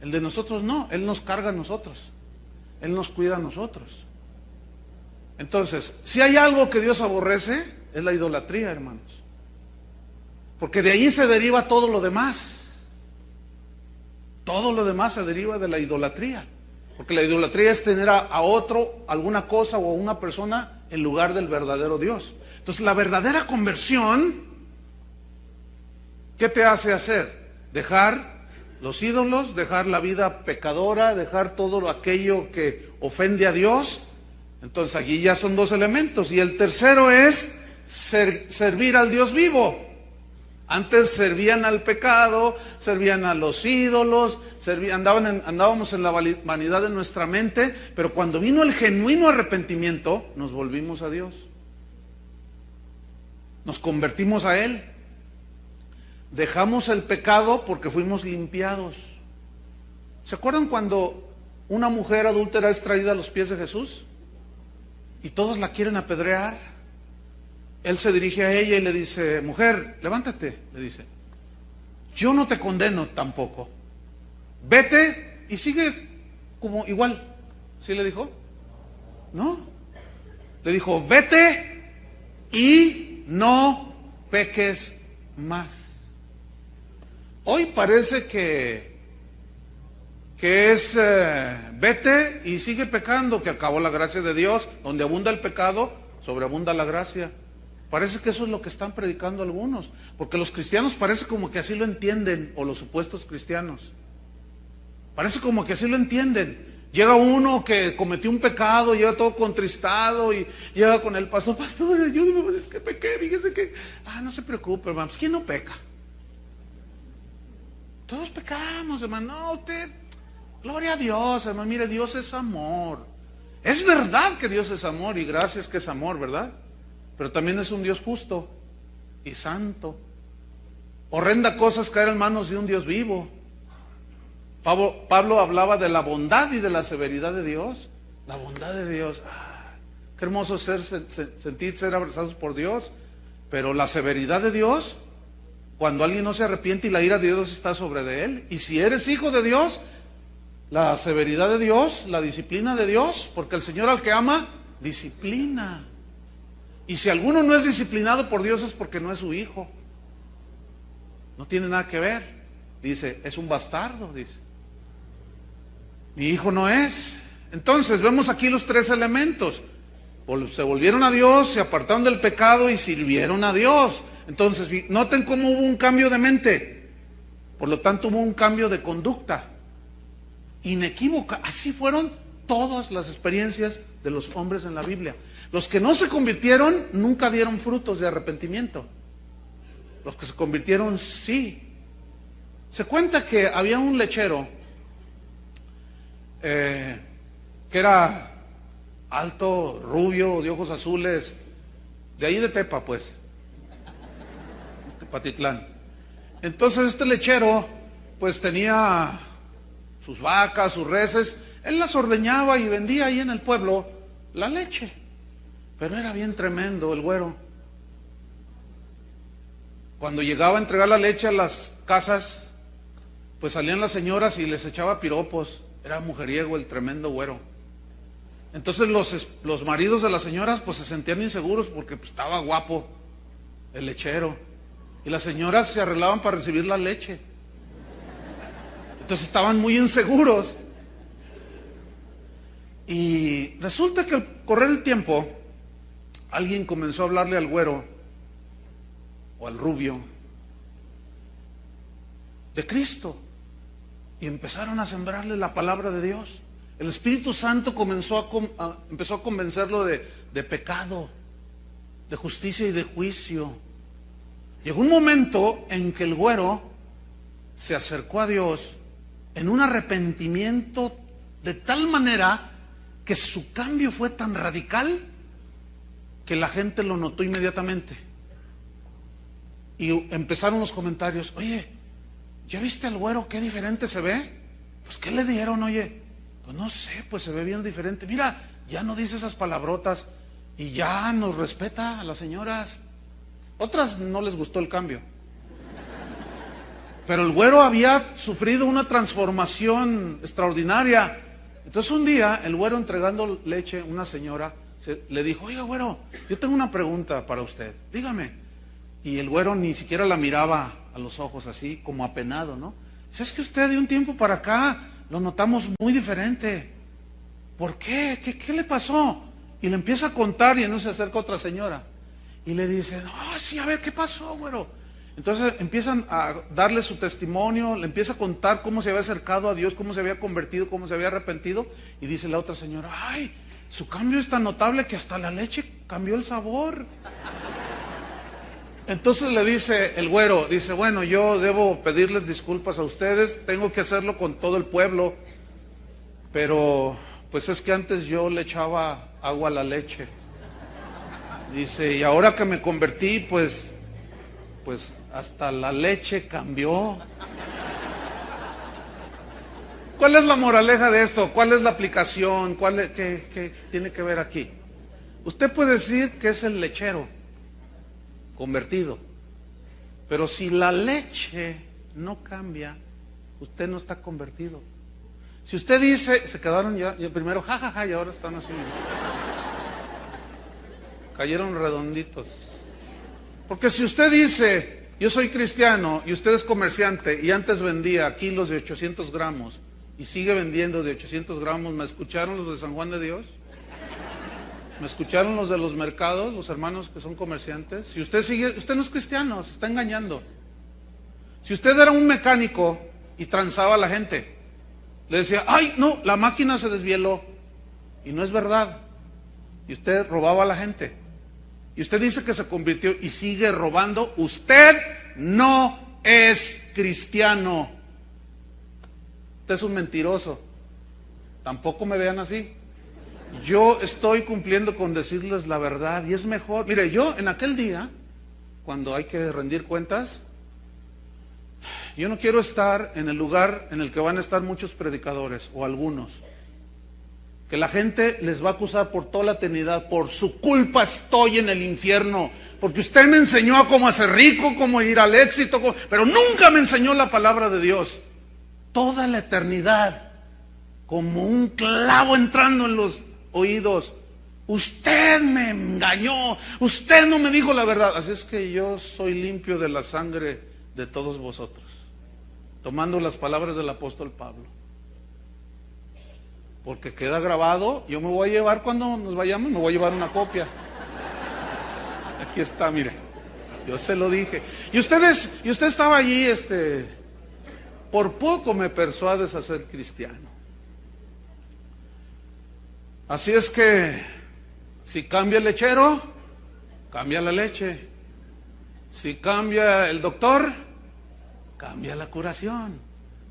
[SPEAKER 1] El de nosotros no, Él nos carga a nosotros, Él nos cuida a nosotros. Entonces, si hay algo que Dios aborrece, es la idolatría, hermanos, porque de ahí se deriva todo lo demás. Todo lo demás se deriva de la idolatría, porque la idolatría es tener a otro, alguna cosa o a una persona en lugar del verdadero Dios. Entonces, la verdadera conversión, ¿qué te hace hacer? Dejar los ídolos, dejar la vida pecadora, dejar todo aquello que ofende a Dios. Entonces, aquí ya son dos elementos. Y el tercero es servir al Dios vivo. Antes servían al pecado, servían a los ídolos, andábamos en la vanidad de nuestra mente, pero cuando vino el genuino arrepentimiento, nos volvimos a Dios. Nos convertimos a Él. Dejamos el pecado porque fuimos limpiados. ¿Se acuerdan cuando una mujer adúltera es traída a los pies de Jesús? Y todos la quieren apedrear. Él se dirige a ella y le dice, mujer, levántate, le dice. Yo no te condeno tampoco. Vete y sigue como igual. ¿Sí le dijo? No. Le dijo, vete y no peques más. Hoy parece que es vete y sigue pecando, que acabó la gracia de Dios. Donde abunda el pecado, sobreabunda la gracia. Parece que eso es lo que están predicando algunos, porque los cristianos parece como que así lo entienden, o los supuestos cristianos. Parece como que así lo entienden. Llega uno que cometió un pecado, llega todo contristado y llega con el pastor, ayúdame, es que pequé, fíjese que, no se preocupe, hermanos, ¿quién no peca? todos pecamos, hermano. No, usted, gloria a Dios, hermano. Mire, Dios es amor. Es verdad que Dios es amor y gracias que es amor, ¿verdad? Pero también es un Dios justo y santo. Horrenda cosa es caer en manos de un Dios vivo. Pablo hablaba de la bondad y de la severidad de Dios. La bondad de Dios. Qué hermoso sentir ser abrazados por Dios. Pero la severidad de Dios, cuando alguien no se arrepiente y la ira de Dios está sobre de él. Y si eres hijo de Dios, la severidad de Dios, la disciplina de Dios, porque el Señor al que ama, disciplina. Y si alguno no es disciplinado por Dios es porque no es su hijo. No tiene nada que ver. Dice, es un bastardo, dice. Mi hijo no es. Entonces vemos aquí los tres elementos. Se volvieron a Dios, se apartaron del pecado y sirvieron a Dios. Entonces, noten cómo hubo un cambio de mente. Por lo tanto, hubo un cambio de conducta inequívoca. Así fueron todas las experiencias de los hombres en la Biblia. Los que no se convirtieron nunca dieron frutos de arrepentimiento. Los que se convirtieron sí. Se cuenta que había un lechero que era alto, rubio, de ojos azules, de ahí de Tepa, pues, Tepatitlán. Entonces este lechero pues tenía sus vacas, sus reses, él las ordeñaba y vendía ahí en el pueblo la leche. Pero era bien tremendo el güero. Cuando llegaba a entregar la leche a las casas, pues salían las señoras y les echaba piropos. Era mujeriego el tremendo güero. Entonces los maridos de las señoras pues se sentían inseguros porque pues, estaba guapo el lechero. Y las señoras se arreglaban para recibir la leche. Entonces estaban muy inseguros. Y resulta que al correr el tiempo, alguien comenzó a hablarle al güero o al rubio de Cristo. Y empezaron a sembrarle la palabra de Dios. El Espíritu Santo empezó a convencerlo de pecado, de justicia y de juicio. Llegó un momento en que el güero se acercó a Dios en un arrepentimiento de tal manera que su cambio fue tan radical que la gente lo notó inmediatamente. Y empezaron los comentarios, oye, ¿ya viste al güero qué diferente se ve? Pues ¿qué le dieron, oye? Pues no sé, pues se ve bien diferente. Mira, ya no dice esas palabrotas y ya nos respeta a las señoras. Otras no les gustó el cambio. Pero el güero había sufrido una transformación extraordinaria. Entonces un día, el güero entregando leche, una señora le dijo, oiga güero, yo tengo una pregunta para usted, dígame. Y el güero ni siquiera la miraba a los ojos así, como apenado, ¿no? Dice, es que usted de un tiempo para acá lo notamos muy diferente. ¿Por qué? ¿Qué le pasó? Y le empieza a contar y entonces se acerca otra señora. Y le dice, sí, a ver, ¿qué pasó, güero? Entonces empiezan a darle su testimonio, le empieza a contar cómo se había acercado a Dios, cómo se había convertido, cómo se había arrepentido. Y dice la otra señora, ay, su cambio es tan notable que hasta la leche cambió el sabor. Entonces le dice el güero, dice, bueno, yo debo pedirles disculpas a ustedes, tengo que hacerlo con todo el pueblo, pero pues es que antes yo le echaba agua a la leche. Dice, y ahora que me convertí, pues hasta la leche cambió. ¿Cuál es la moraleja de esto? ¿Cuál es la aplicación? ¿Qué tiene que ver aquí? Usted puede decir que es el lechero convertido, pero si la leche no cambia, usted no está convertido. Si usted dice, se quedaron ya primero jajaja y ahora están así, cayeron redonditos. Porque si usted dice, yo soy cristiano y usted es comerciante y antes vendía kilos de 800 gramos y sigue vendiendo de 800 gramos, ¿me escucharon los de San Juan de Dios? ¿Me escucharon los de los mercados, los hermanos que son comerciantes? Si usted sigue, usted no es cristiano, se está engañando. Si usted era un mecánico y transaba a la gente, le decía, ay, no, la máquina se desvieló, y no es verdad, y usted robaba a la gente, y usted dice que se convirtió y sigue robando, usted no es cristiano. usted es un mentiroso. Tampoco me vean así. Yo estoy cumpliendo con decirles la verdad y es mejor. Mire, yo en aquel día, cuando hay que rendir cuentas, yo no quiero estar en el lugar en el que van a estar muchos predicadores o algunos, que la gente les va a acusar por toda la eternidad. Por su culpa estoy en el infierno, porque usted me enseñó a cómo hacer rico, cómo ir al éxito, pero nunca me enseñó la palabra de Dios. Toda la eternidad, como un clavo entrando en los oídos. Usted me engañó, usted no me dijo la verdad. Así es que yo soy limpio de la sangre de todos vosotros, tomando las palabras del apóstol Pablo, porque queda grabado. Yo me voy a llevar, cuando nos vayamos, me voy a llevar una copia. Aquí está, mire, yo se lo dije. Y usted estaba allí, por poco me persuades a ser cristiano. Así es que, si cambia el lechero, cambia la leche. Si cambia el doctor, cambia la curación.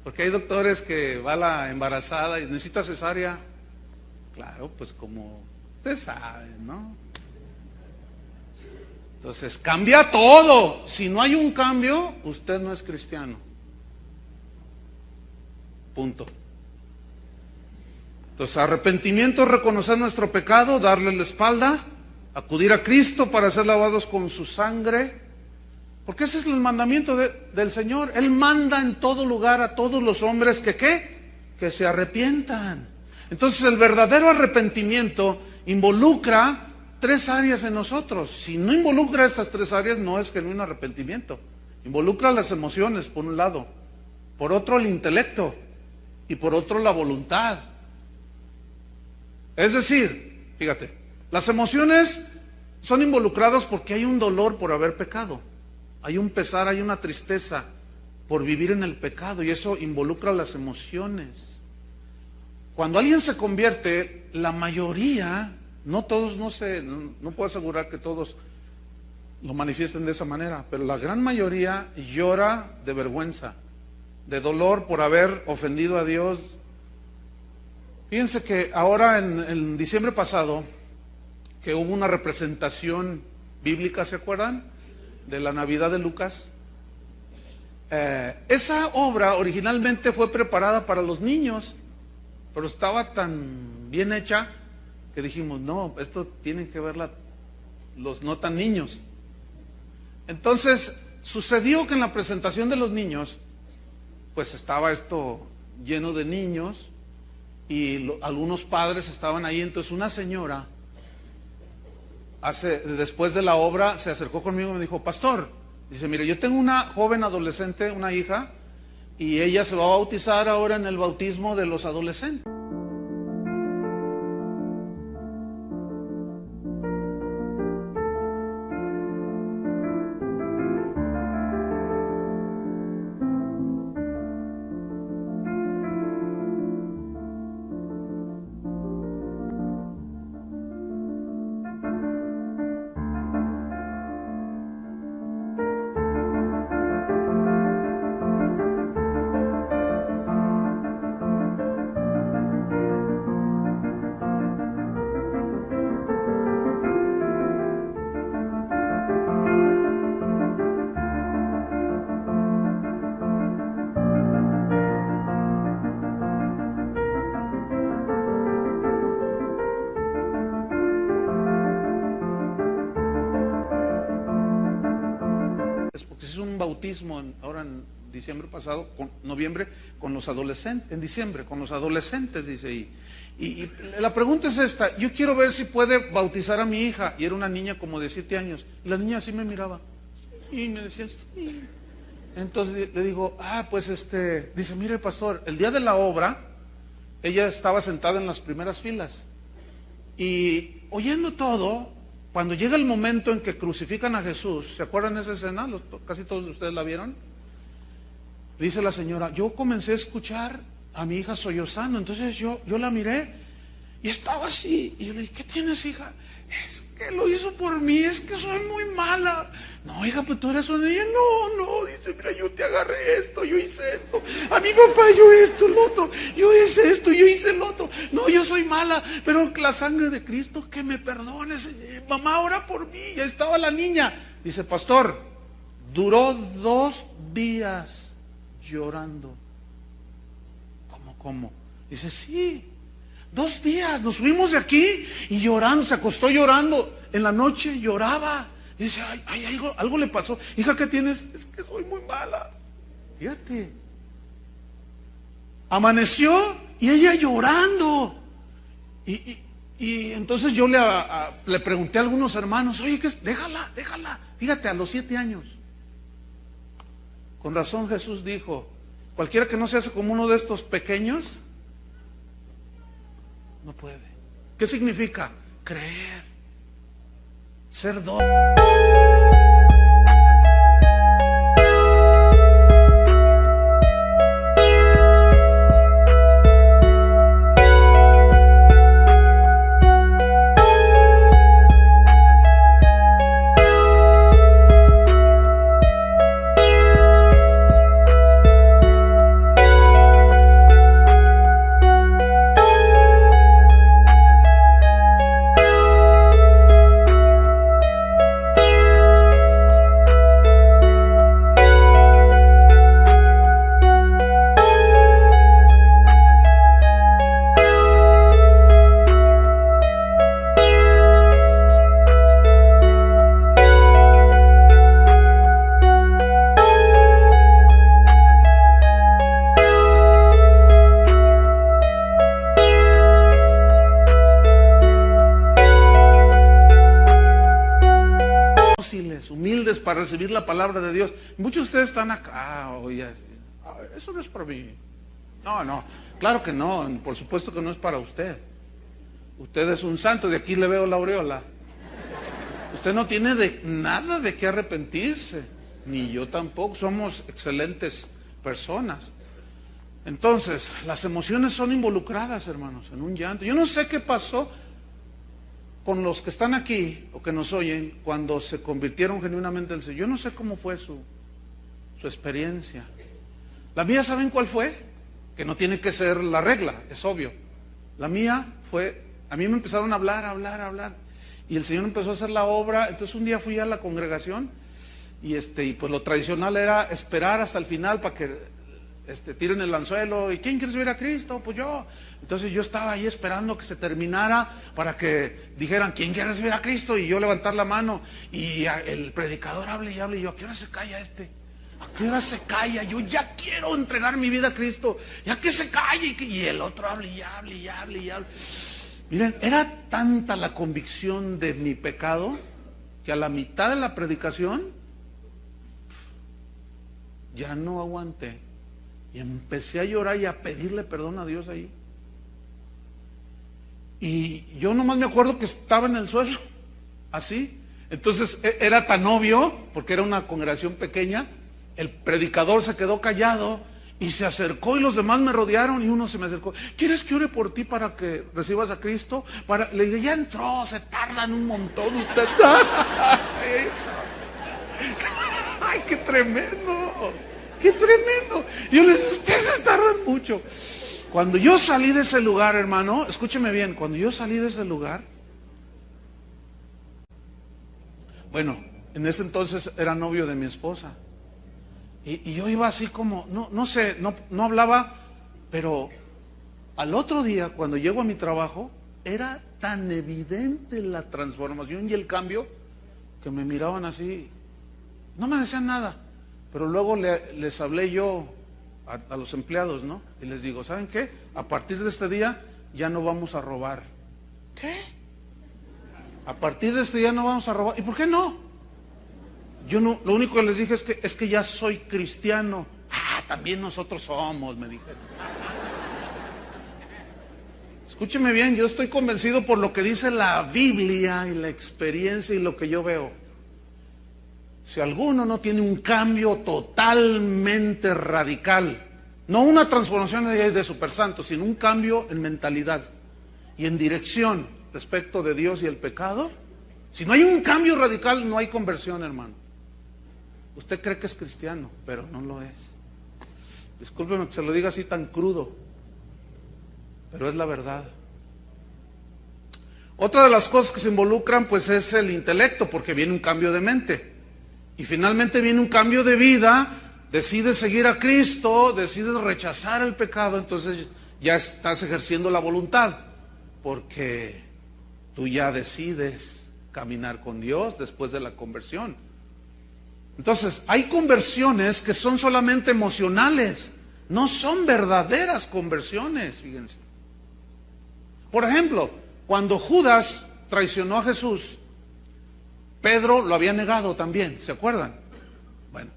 [SPEAKER 1] Porque hay doctores que va la embarazada y necesita cesárea. Claro, pues como usted sabe, ¿no? Entonces, cambia todo. Si no hay un cambio, usted no es cristiano. Punto. Entonces, arrepentimiento es reconocer nuestro pecado, darle la espalda, acudir a Cristo para ser lavados con su sangre, porque ese es el mandamiento del Señor. Él manda en todo lugar a todos los hombres que se arrepientan. Entonces, el verdadero arrepentimiento involucra 3 áreas en nosotros. Si no involucra estas 3 áreas, no es genuino arrepentimiento. Involucra las emociones, por un lado, por otro el intelecto y por otro la voluntad. Es decir, fíjate, las emociones son involucradas porque hay un dolor por haber pecado, hay un pesar, hay una tristeza por vivir en el pecado, y eso involucra las emociones. Cuando alguien se convierte, la mayoría, no todos, no puedo asegurar que todos lo manifiesten de esa manera, pero la gran mayoría llora de vergüenza, de dolor por haber ofendido a Dios. Fíjense que ahora en diciembre pasado, que hubo una representación bíblica, ¿se acuerdan? De la Navidad de Lucas. Esa obra originalmente fue preparada para los niños, pero estaba tan bien hecha que dijimos, no, esto tienen que verla los no tan niños. Entonces, sucedió que en la presentación de los niños, pues estaba esto lleno de niños, y algunos padres estaban ahí. Entonces una señora, después de la obra, se acercó conmigo y me dijo, pastor, dice, mire, yo tengo una joven adolescente, una hija, y ella se va a bautizar ahora en el bautismo de los adolescentes. Porque es un bautismo ahora en diciembre pasado, noviembre, con los adolescentes, en diciembre, con los adolescentes, dice. Y la pregunta es esta: yo quiero ver si puede bautizar a mi hija. Y era una niña como de 7 años. Y la niña así me miraba y me decía, sí. Entonces le digo, pues dice, mire pastor, el día de la obra, ella estaba sentada en las primeras filas. Y oyendo todo, cuando llega el momento en que crucifican a Jesús, ¿se acuerdan de esa escena? Casi todos de ustedes la vieron. Dice la señora, yo comencé a escuchar a mi hija sollozando. Entonces yo la miré y estaba así. Y yo le dije, ¿qué tienes, hija? Es que lo hizo por mí, es que soy muy mala. No, hija, pues tú eres una niña. No, dice, mira, yo te agarré esto, yo hice esto. A mi papá yo esto, el otro. Yo hice esto, yo hice el otro. No, yo soy mala, pero la sangre de Cristo, que me perdones. Mamá, ora por mí. Ya estaba la niña. Dice, pastor, duró 2 días llorando. ¿Cómo? Dice, sí. 2 días, nos fuimos de aquí y llorando, se acostó llorando. En la noche lloraba. Y dice, ay, algo le pasó. Hija, ¿qué tienes? Es que soy muy mala. Fíjate. Amaneció y ella llorando. Y entonces yo le pregunté a algunos hermanos, oye, déjala. Fíjate, a los 7 años. Con razón Jesús dijo, cualquiera que no se hace como uno de estos pequeños, no puede. ¿Qué significa? Creer. Ser dócil. Humildes para recibir la palabra de Dios. Muchos de ustedes están acá, oye, eso no es para mí. No, claro que no, por supuesto que no es para usted. Usted es un santo, de aquí le veo la aureola. Usted no tiene nada de qué arrepentirse, ni yo tampoco, somos excelentes personas. Entonces, las emociones son involucradas, hermanos, en un llanto. Yo no sé qué pasó con los que están aquí o que nos oyen cuando se convirtieron genuinamente en Señor. Yo no sé cómo fue su experiencia. La mía, ¿saben cuál fue? Que no tiene que ser la regla, es obvio. La mía fue, a mí me empezaron a hablar, y el Señor empezó a hacer la obra. Entonces un día fui a la congregación y pues lo tradicional era esperar hasta el final para que tiren el anzuelo. ¿Y quién quiere recibir a Cristo? Pues yo. Entonces yo estaba ahí esperando que se terminara para que dijeran, ¿quién quiere recibir a Cristo? Y yo levantar la mano, y el predicador hable, y yo, ¿a qué hora se calla este? ¿A qué hora se calla? Yo ya quiero entregar mi vida a Cristo, ya que se calle. Y el otro hable. Miren, era tanta la convicción de mi pecado que a la mitad de la predicación ya no aguanté. Y empecé a llorar y a pedirle perdón a Dios ahí. Y yo nomás me acuerdo que estaba en el suelo, así. Entonces era tan obvio, porque era una congregación pequeña, el predicador se quedó callado y se acercó, y los demás me rodearon, y uno se me acercó. ¿Quieres que ore por ti para que recibas a Cristo? Le dije, ya entró, se tardan un montón usted. ¡Ay, qué tremendo! ¡Qué tremendo! Yo les dije, ustedes tardan mucho. Cuando yo salí de ese lugar, hermano, escúcheme bien, cuando yo salí de ese lugar, bueno, en ese entonces era novio de mi esposa, y yo iba así como, no sé, no hablaba, pero al otro día, cuando llego a mi trabajo, era tan evidente la transformación y el cambio, que me miraban así, no me decían nada. Pero luego les hablé yo a los empleados, ¿no? Y les digo, ¿saben qué? A partir de este día ya no vamos a robar. ¿Qué? A partir de este día no vamos a robar. ¿Y por qué no? Yo no, lo único que les dije es que ya soy cristiano. Ah, también nosotros somos, me dijeron. Escúcheme bien, yo estoy convencido por lo que dice la Biblia y la experiencia y lo que yo veo. Si alguno no tiene un cambio totalmente radical, no una transformación de supersanto, sino un cambio en mentalidad y en dirección respecto de Dios y el pecado, Si no hay un cambio radical, no hay conversión, hermano. Usted cree que es cristiano, pero no lo es. Discúlpeme que se lo diga así tan crudo, pero es la verdad. Otra de las cosas que se involucran pues es el intelecto, porque viene un cambio de mente. Y finalmente viene un cambio de vida, decides seguir a Cristo, decides rechazar el pecado, entonces ya estás ejerciendo la voluntad, porque tú ya decides caminar con Dios después de la conversión. Entonces, hay conversiones que son solamente emocionales, no son verdaderas conversiones, fíjense. Por ejemplo, cuando Judas traicionó a Jesús, Pedro lo había negado también, ¿se acuerdan? Bueno,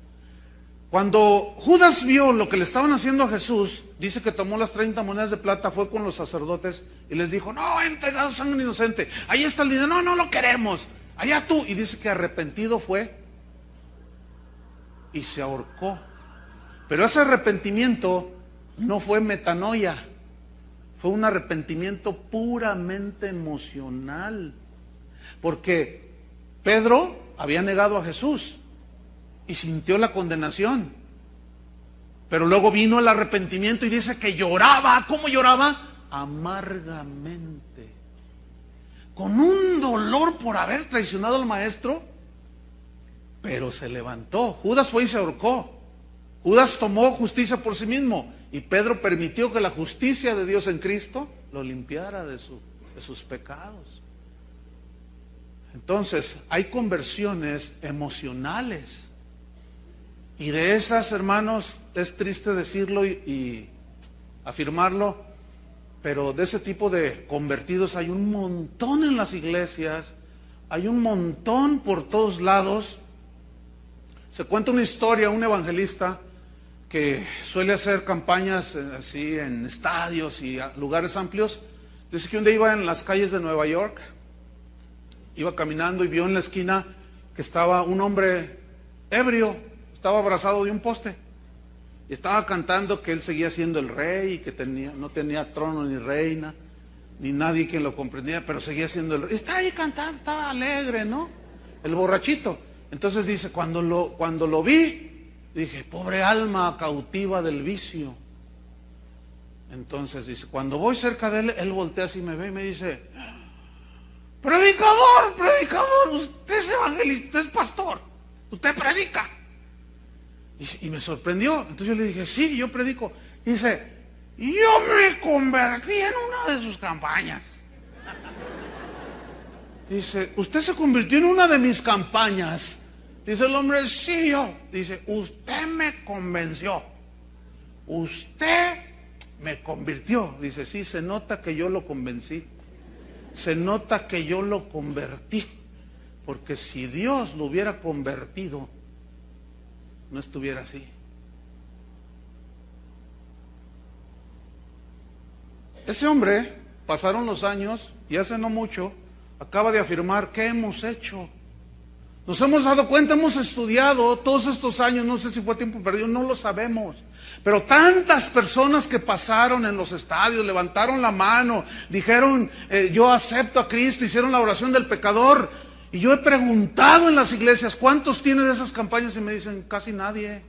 [SPEAKER 1] cuando Judas vio lo que le estaban haciendo a Jesús, dice que tomó las 30 monedas de plata, fue con los sacerdotes y les dijo: no, he entregado sangre inocente, ahí está el dinero, no, no lo queremos, allá tú. Y dice que arrepentido fue y se ahorcó. Pero ese arrepentimiento no fue metanoia, fue un arrepentimiento puramente emocional, porque Pedro había negado a Jesús y sintió la condenación, pero luego vino el arrepentimiento y dice que lloraba. ¿Cómo lloraba? Amargamente, con un dolor por haber traicionado al maestro, pero se levantó. Judas fue y se ahorcó. Judas tomó justicia por sí mismo y Pedro permitió que la justicia de Dios en Cristo lo limpiara de sus pecados. Entonces, hay conversiones emocionales. Y de esas, hermanos, es triste decirlo y afirmarlo, pero de ese tipo de convertidos hay un montón en las iglesias, hay un montón por todos lados. Se cuenta una historia, un evangelista que suele hacer campañas así en estadios y lugares amplios. Dice que un día iba en las calles de Nueva York, iba caminando y vio en la esquina que estaba un hombre ebrio, estaba abrazado de un poste y estaba cantando que él seguía siendo el rey y que no tenía trono ni reina ni nadie que lo comprendía, pero seguía siendo el rey. Estaba ahí cantando, estaba alegre, ¿no? El borrachito. Entonces dice, cuando lo vi, dije: pobre alma cautiva del vicio. Entonces dice, cuando voy cerca de él, él voltea así, me ve y me dice: predicador, usted es evangelista, usted es pastor, usted predica. Y me sorprendió. Entonces yo le dije: sí, yo predico. Y dice: yo me convertí en una de sus campañas. Dice: ¿usted se convirtió en una de mis campañas? Dice el hombre: sí, yo. Dice: usted me convenció, usted me convirtió. Dice: sí, se nota que yo lo convencí, se nota que yo lo convertí, porque si Dios lo hubiera convertido, no estuviera así. Ese hombre, pasaron los años y hace no mucho acaba de afirmar: ¿qué hemos hecho? Nos hemos dado cuenta, hemos estudiado todos estos años, no sé si fue tiempo perdido, no lo sabemos, pero tantas personas que pasaron en los estadios, levantaron la mano, dijeron: yo acepto a Cristo, hicieron la oración del pecador. Y yo he preguntado en las iglesias: ¿cuántos tienen de esas campañas? Y me dicen: casi nadie.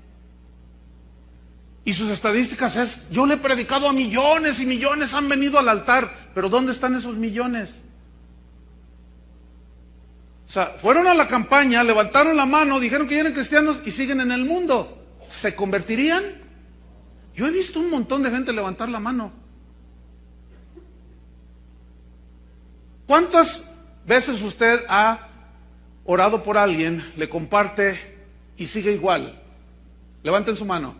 [SPEAKER 1] Y sus estadísticas es: yo le he predicado a millones y millones han venido al altar. Pero ¿dónde están esos millones? O sea, fueron a la campaña, levantaron la mano, dijeron que eran cristianos y siguen en el mundo. ¿Se convertirían? Yo he visto un montón de gente levantar la mano. ¿Cuántas veces usted ha orado por alguien, le comparte y sigue igual? Levanten su mano.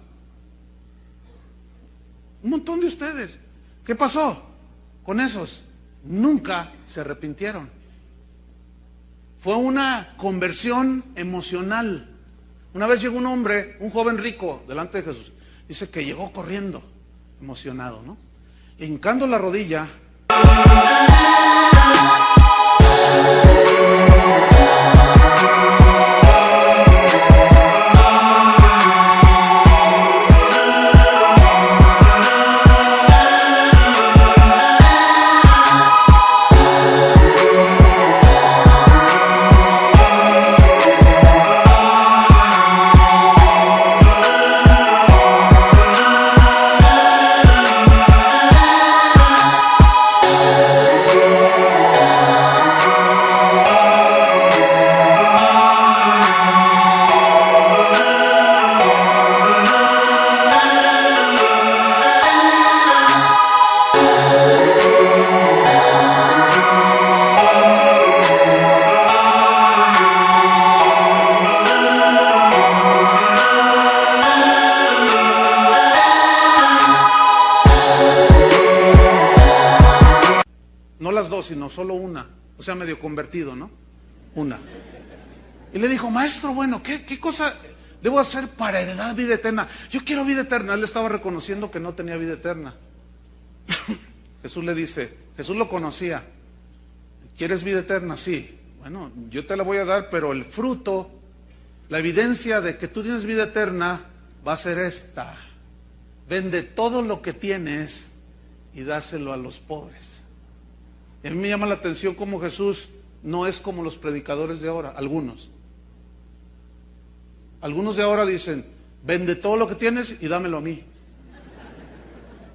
[SPEAKER 1] Un montón de ustedes. ¿Qué pasó con esos? Nunca se arrepintieron. Fue una conversión emocional. Una vez llegó un hombre, un joven rico, delante de Jesús. Dice que llegó corriendo, emocionado, ¿no? Hincando la rodilla. las dos, sino solo una. O sea, medio convertido, ¿no? Una. Y le dijo, maestro, bueno, ¿qué cosa debo hacer para heredar vida eterna? Yo quiero vida eterna. Él estaba reconociendo que no tenía vida eterna. Jesús le dice, Jesús lo conocía. ¿Quieres vida eterna? Sí. Bueno, yo te la voy a dar, pero el fruto, la evidencia de que tú tienes vida eterna va a ser esta. Vende todo lo que tienes y dáselo a los pobres. Y a mí me llama la atención cómo Jesús no es como los predicadores de ahora, algunos. Algunos de ahora dicen, vende todo lo que tienes y dámelo a mí.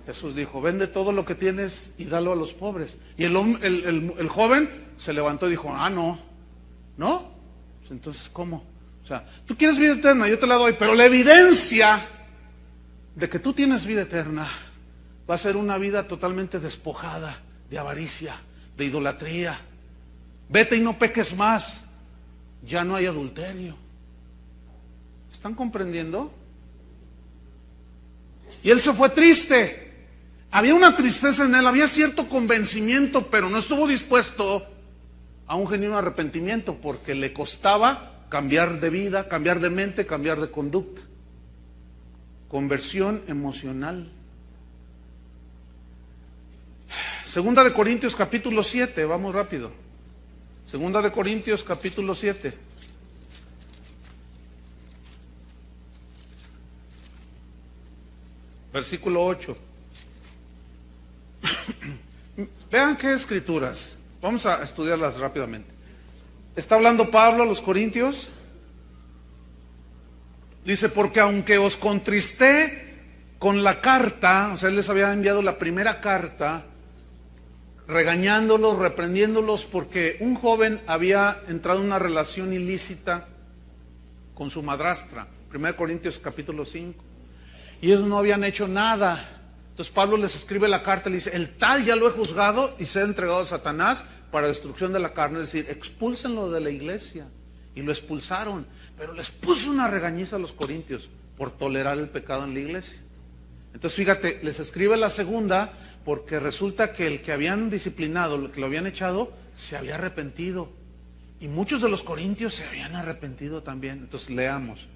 [SPEAKER 1] Jesús dijo, vende todo lo que tienes y dalo a los pobres. Y el joven se levantó y dijo, no. Entonces, ¿cómo? O sea, tú quieres vida eterna, yo te la doy, pero la evidencia de que tú tienes vida eterna va a ser una vida totalmente despojada de avaricia, de idolatría. Vete y no peques más. Ya no hay adulterio. ¿Están comprendiendo? Y él se fue triste. Había una tristeza en él, había cierto convencimiento, pero no estuvo dispuesto a un genuino arrepentimiento porque le costaba cambiar de vida, cambiar de mente, cambiar de conducta. Conversión emocional. Segunda de Corintios capítulo 7, vamos rápido. Segunda de Corintios capítulo 7. Versículo 8. Vean qué escrituras. Vamos a estudiarlas rápidamente. Está hablando Pablo a los corintios. Dice, porque aunque os contristé con la carta, o sea, él les había enviado la primera carta, regañándolos, reprendiéndolos, porque un joven había entrado en una relación ilícita con su madrastra. 1 Corintios capítulo 5. Y ellos no habían hecho nada. Entonces Pablo les escribe la carta y le dice, el tal ya lo he juzgado y se ha entregado a Satanás para destrucción de la carne. Es decir, expúlsenlo de la iglesia. Y lo expulsaron. Pero les puso una regañiza a los corintios por tolerar el pecado en la iglesia. Entonces fíjate, les escribe la segunda porque resulta que el que habían disciplinado, el que lo habían echado, se había arrepentido. Y muchos de los corintios se habían arrepentido también. Entonces leamos.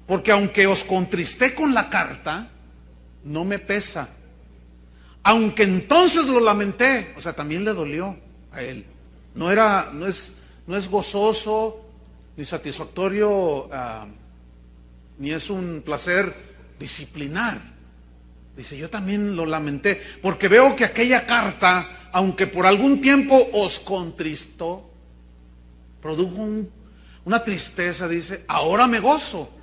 [SPEAKER 1] Porque aunque os contristé con la carta, no me pesa. Aunque entonces lo lamenté, o sea, también le dolió a él. No es gozoso, ni satisfactorio, ni es un placer disciplinar. Dice, yo también lo lamenté, porque veo que aquella carta, aunque por algún tiempo os contristó, produjo una tristeza, dice, ahora me gozo.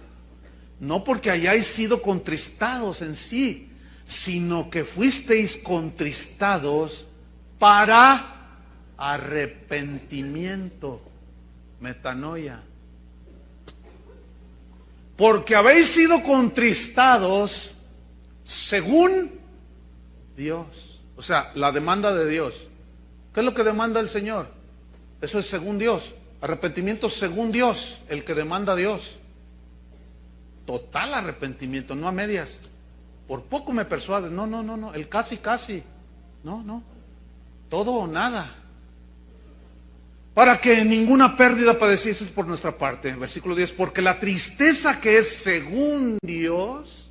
[SPEAKER 1] No porque hayáis sido contristados en sí, sino que fuisteis contristados para arrepentimiento, metanoia. Porque habéis sido contristados según Dios. O sea, la demanda de Dios. ¿Qué es lo que demanda el Señor? Eso es según Dios. Arrepentimiento según Dios, el que demanda Dios. Total arrepentimiento, no a medias. Por poco me persuades. No. El casi. No. Todo o nada. Para que ninguna pérdida padecieses por nuestra parte. Versículo 10. Porque la tristeza que es según Dios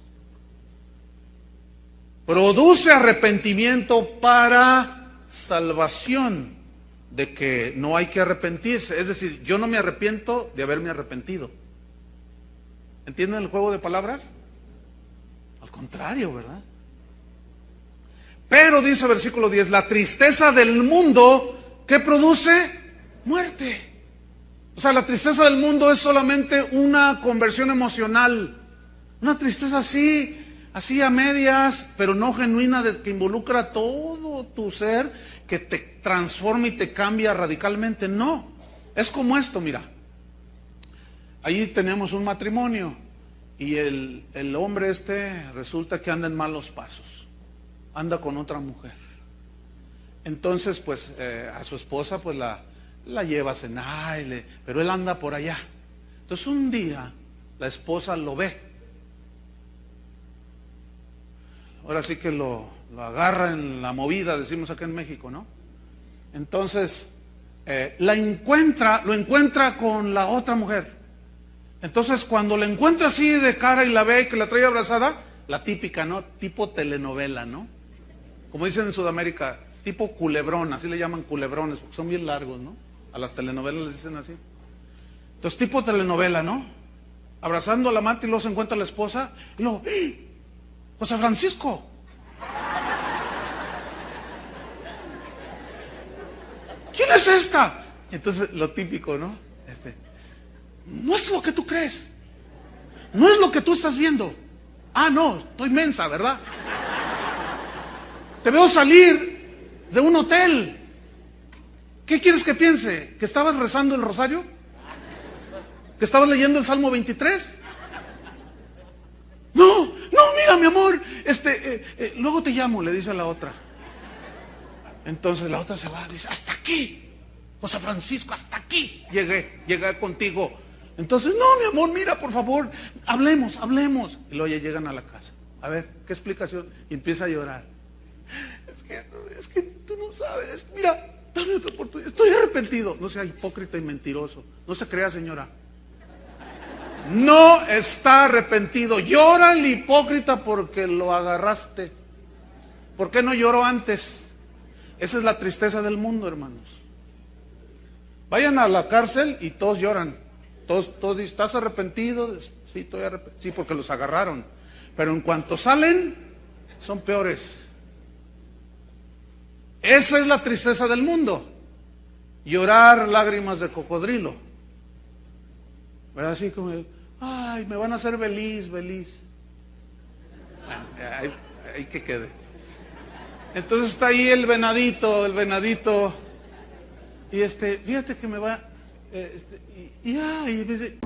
[SPEAKER 1] produce arrepentimiento para salvación. De que no hay que arrepentirse. Es decir, yo no me arrepiento de haberme arrepentido. ¿Entienden el juego de palabras? Al contrario, ¿verdad? Pero dice versículo 10, la tristeza del mundo, ¿qué produce? Muerte. O sea, la tristeza del mundo es solamente una conversión emocional. Una tristeza así a medias, pero no genuina, que involucra todo tu ser, que te transforma y te cambia radicalmente. No, es como esto, mira. Ahí tenemos un matrimonio y el hombre resulta que anda en malos pasos, anda con otra mujer. Entonces pues a su esposa pues la lleva a cenar, pero él anda por allá. Entonces un día la esposa lo ve. Ahora sí que lo agarra en la movida, decimos acá en México, ¿no? Entonces, lo encuentra con la otra mujer. Entonces, cuando la encuentra así de cara y la ve y que la trae abrazada, la típica, ¿no? Tipo telenovela, ¿no? Como dicen en Sudamérica, tipo culebrón, así le llaman culebrones, porque son bien largos, ¿no? A las telenovelas les dicen así. Entonces, tipo telenovela, ¿no? Abrazando al amante y luego se encuentra la esposa y luego, ¡eh! José Francisco. ¿Quién es esta? Entonces, lo típico, ¿no? No es lo que tú crees. No es lo que tú estás viendo. Ah, no, estoy mensa, ¿verdad? Te veo salir de un hotel. ¿Qué quieres que piense? ¿Que estabas rezando el rosario? ¿Que estabas leyendo el Salmo 23? No, mira, mi amor, luego te llamo, le dice a la otra. Entonces la otra se va, dice, hasta aquí, José Francisco, hasta aquí llegué contigo. Entonces, no, mi amor, mira, por favor, hablemos. Y luego ya llegan a la casa. A ver, ¿qué explicación? Y empieza a llorar. Es que tú no sabes, mira, dame otra oportunidad, estoy arrepentido. No sea hipócrita y mentiroso, no se crea, señora. No está arrepentido, llora el hipócrita porque lo agarraste. ¿Por qué no lloró antes? Esa es la tristeza del mundo, hermanos. Vayan a la cárcel y todos lloran. Todos dicen, ¿estás arrepentido? Sí, estoy arrepentido. Sí, porque los agarraron. Pero en cuanto salen, son peores. Esa es la tristeza del mundo. Llorar lágrimas de cocodrilo. ¿Verdad? Así como, ay, me van a hacer feliz. Ahí que quede. Entonces está ahí el venadito. Y fíjate que me va, y me dice,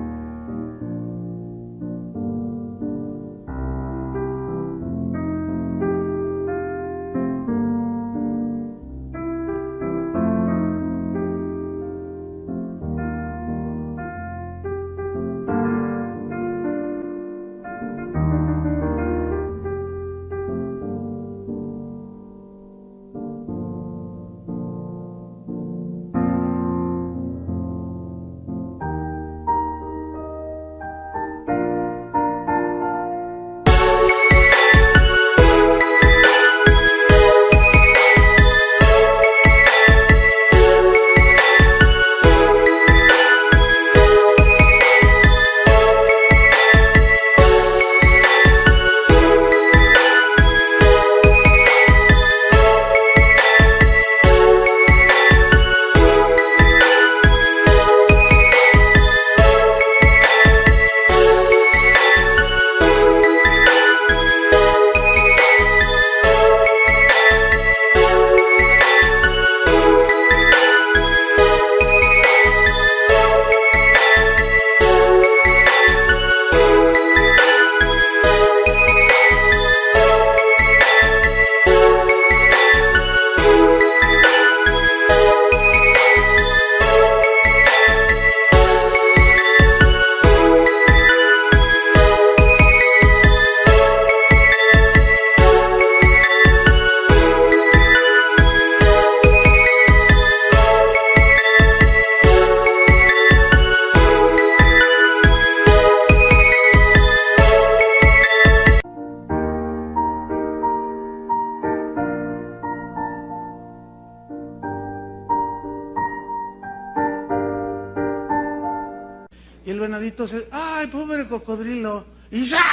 [SPEAKER 1] y el venadito ay, pobre cocodrilo, y ya.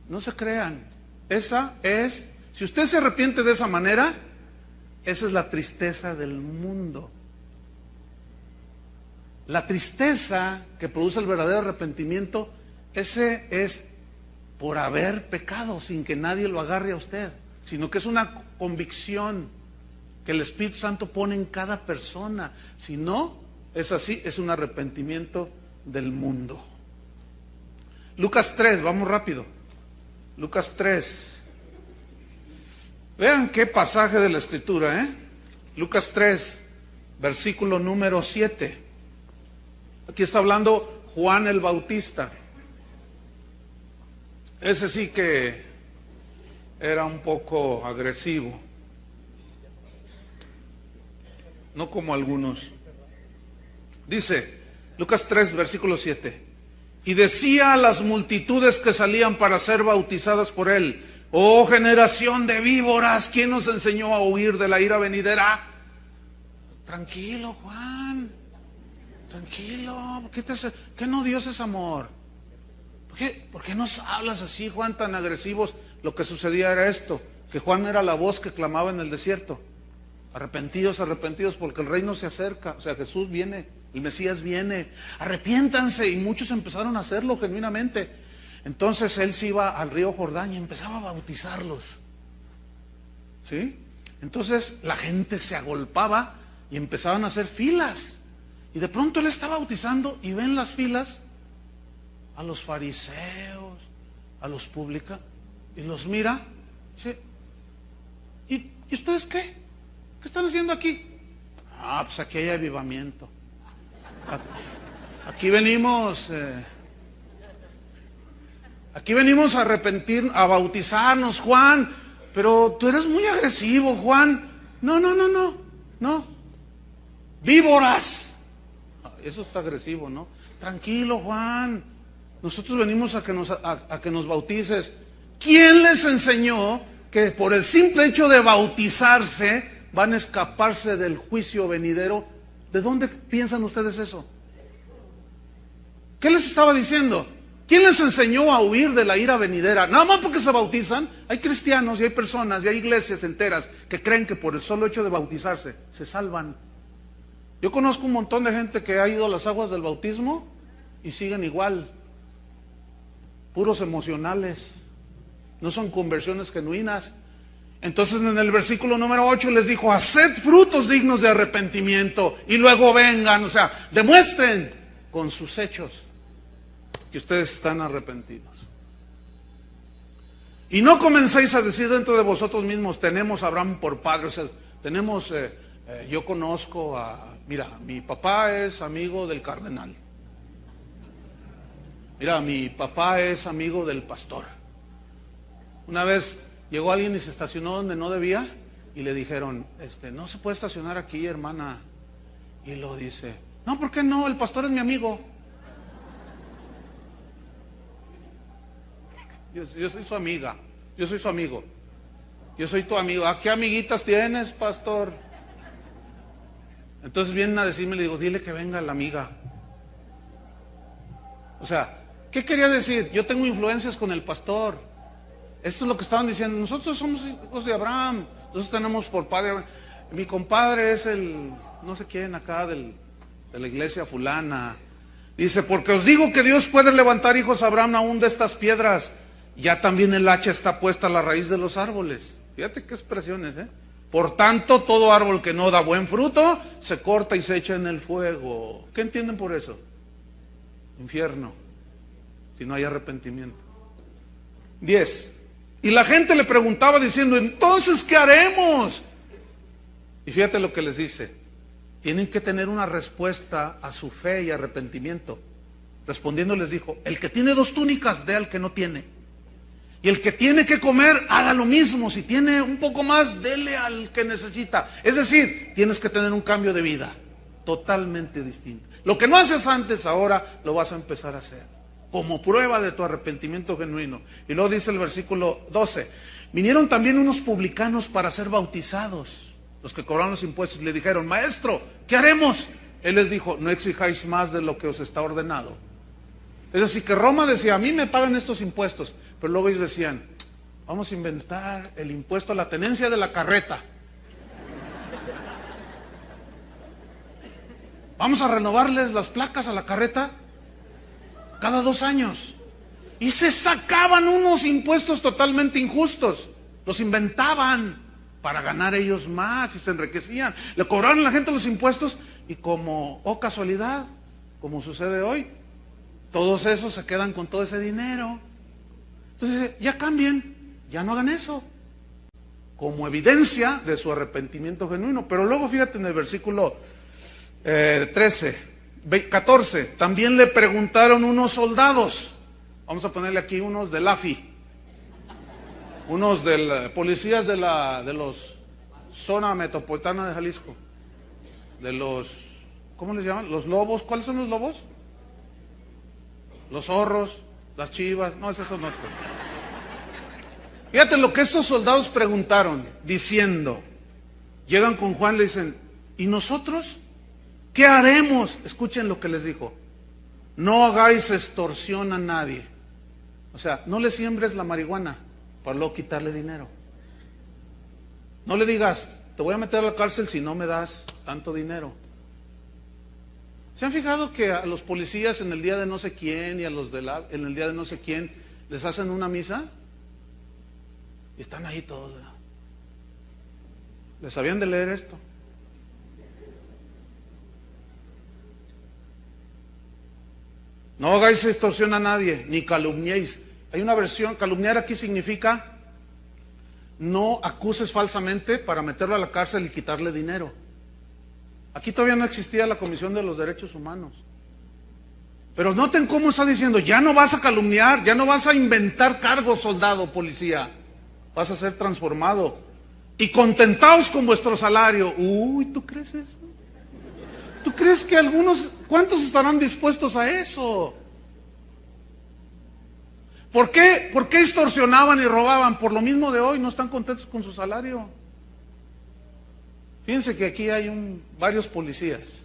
[SPEAKER 1] No se crean, si usted se arrepiente de esa manera, esa es la tristeza del mundo. La tristeza que produce el verdadero arrepentimiento, ese es por haber pecado sin que nadie lo agarre a usted, sino que es una convicción que el Espíritu Santo pone en cada persona. Si no es así, es un arrepentimiento del mundo. Lucas 3, vamos rápido. Lucas 3. Vean qué pasaje de la Escritura, Lucas 3, versículo número 7. Aquí está hablando Juan el Bautista. Ese sí que era un poco agresivo. no como algunos. Dice, Lucas 3, versículo 7. Y decía a las multitudes que salían para ser bautizadas por él: oh generación de víboras, ¿quién nos enseñó a huir de la ira venidera? Tranquilo, Juan, tranquilo. ¿Qué no Dios es amor? ¿Por qué nos hablas así, Juan, tan agresivos? Lo que sucedía era esto, que Juan era la voz que clamaba en el desierto: arrepentidos, arrepentidos, porque el reino se acerca. O sea, Jesús viene, el Mesías viene, arrepiéntanse. Y muchos empezaron a hacerlo genuinamente. Entonces él se iba al río Jordán y empezaba a bautizarlos, ¿sí? Entonces la gente se agolpaba y empezaban a hacer filas. Y de pronto él está bautizando y ven las filas a los fariseos, a los publicanos, y los mira y dice: ¿Y ustedes qué? ¿Qué están haciendo aquí? Ah, pues aquí hay avivamiento. Aquí venimos a arrepentir, a bautizarnos, Juan. Pero tú eres muy agresivo, Juan. No. Víboras. Eso está agresivo, ¿no? Tranquilo, Juan. Nosotros venimos a que nos bautices. ¿Quién les enseñó que por el simple hecho de bautizarse van a escaparse del juicio venidero? ¿De dónde piensan ustedes eso? ¿Qué les estaba diciendo? ¿Quién les enseñó a huir de la ira venidera? Nada más porque se bautizan. Hay cristianos y hay personas y hay iglesias enteras que creen que por el solo hecho de bautizarse se salvan. Yo conozco un montón de gente que ha ido a las aguas del bautismo y siguen igual, puros emocionales, no son conversiones genuinas. Entonces en el versículo número 8 les dijo: haced frutos dignos de arrepentimiento y luego vengan. O sea, demuestren con sus hechos que ustedes están arrepentidos. Y no comencéis a decir dentro de vosotros mismos: tenemos a Abraham por padre. O sea, tenemos, yo conozco mira, mi papá es amigo del cardenal. Mira, mi papá es amigo del pastor. Una vez llegó alguien y se estacionó donde no debía y le dijeron: no se puede estacionar aquí, hermana. Y lo dice: no, ¿por qué no? El pastor es mi amigo. Yo soy su amiga, yo soy su amigo, yo soy tu amigo. ¿A qué amiguitas tienes, pastor? Entonces vienen a decirme, le digo: dile que venga la amiga. O sea, ¿qué quería decir? Yo tengo influencias con el pastor. Esto es lo que estaban diciendo: nosotros somos hijos de Abraham, nosotros tenemos por padre. Mi compadre es el no sé quién acá de la iglesia fulana. Dice: porque os digo que Dios puede levantar hijos a Abraham aún de estas piedras. Ya también el hacha está puesta a la raíz de los árboles. Fíjate qué expresiones, ¿eh? Por tanto, todo árbol que no da buen fruto se corta y se echa en el fuego. ¿Qué entienden por eso? Infierno, si no hay arrepentimiento. 10. Y la gente le preguntaba diciendo: entonces, ¿qué haremos? Y fíjate lo que les dice: tienen que tener una respuesta a su fe y arrepentimiento. Respondiendo les dijo: el que tiene 2 túnicas, dé al que no tiene. Y el que tiene que comer, haga lo mismo. Si tiene un poco más, dele al que necesita. Es decir, tienes que tener un cambio de vida totalmente distinto. Lo que no haces antes, ahora lo vas a empezar a hacer, como prueba de tu arrepentimiento genuino. Y luego dice el versículo 12: vinieron también unos publicanos para ser bautizados, los que cobraron los impuestos. Le dijeron: maestro, ¿qué haremos? Él les dijo: no exijáis más de lo que os está ordenado. Es decir, que Roma decía: a mí me pagan estos impuestos. Pero luego ellos decían: vamos a inventar el impuesto a la tenencia de la carreta. Vamos a renovarles las placas a la carreta cada 2 años. Y se sacaban unos impuestos totalmente injustos. Los inventaban para ganar ellos más y se enriquecían. Le cobraron a la gente los impuestos y como, oh casualidad, como sucede hoy, todos esos se quedan con todo ese dinero. Entonces, ya cambien, ya no hagan eso, como evidencia de su arrepentimiento genuino. Pero luego fíjate en el versículo 14, también le preguntaron unos soldados, vamos a ponerle aquí unos del AFI, unos policías de los zona metropolitana de Jalisco. de los, ¿cómo les llaman? Los lobos. ¿Cuáles son los lobos? Los zorros, las chivas. No, esas son otras. Fíjate lo que estos soldados preguntaron, diciendo, llegan con Juan y le dicen, ¿y nosotros qué haremos? Escuchen lo que les dijo: no hagáis extorsión a nadie. O sea, no le siembres la marihuana para luego quitarle dinero. No le digas, te voy a meter a la cárcel si no me das tanto dinero. ¿Se han fijado que a los policías en el día de no sé quién y a los en el día de no sé quién les hacen una misa? Y están ahí todos, ¿verdad? ¿Les sabían de leer esto? No hagáis extorsión a nadie, ni calumniéis. Hay una versión, calumniar aquí significa no acuses falsamente para meterlo a la cárcel y quitarle dinero. Aquí todavía no existía la Comisión de los Derechos Humanos. Pero noten cómo está diciendo, ya no vas a calumniar, ya no vas a inventar cargos, soldado, policía. Vas a ser transformado. Y contentaos con vuestro salario. Uy, ¿tú crees eso? ¿Tú crees que cuántos estarán dispuestos a eso? ¿Por qué extorsionaban y robaban? Por lo mismo de hoy, no están contentos con su salario. Fíjense que aquí hay varios policías.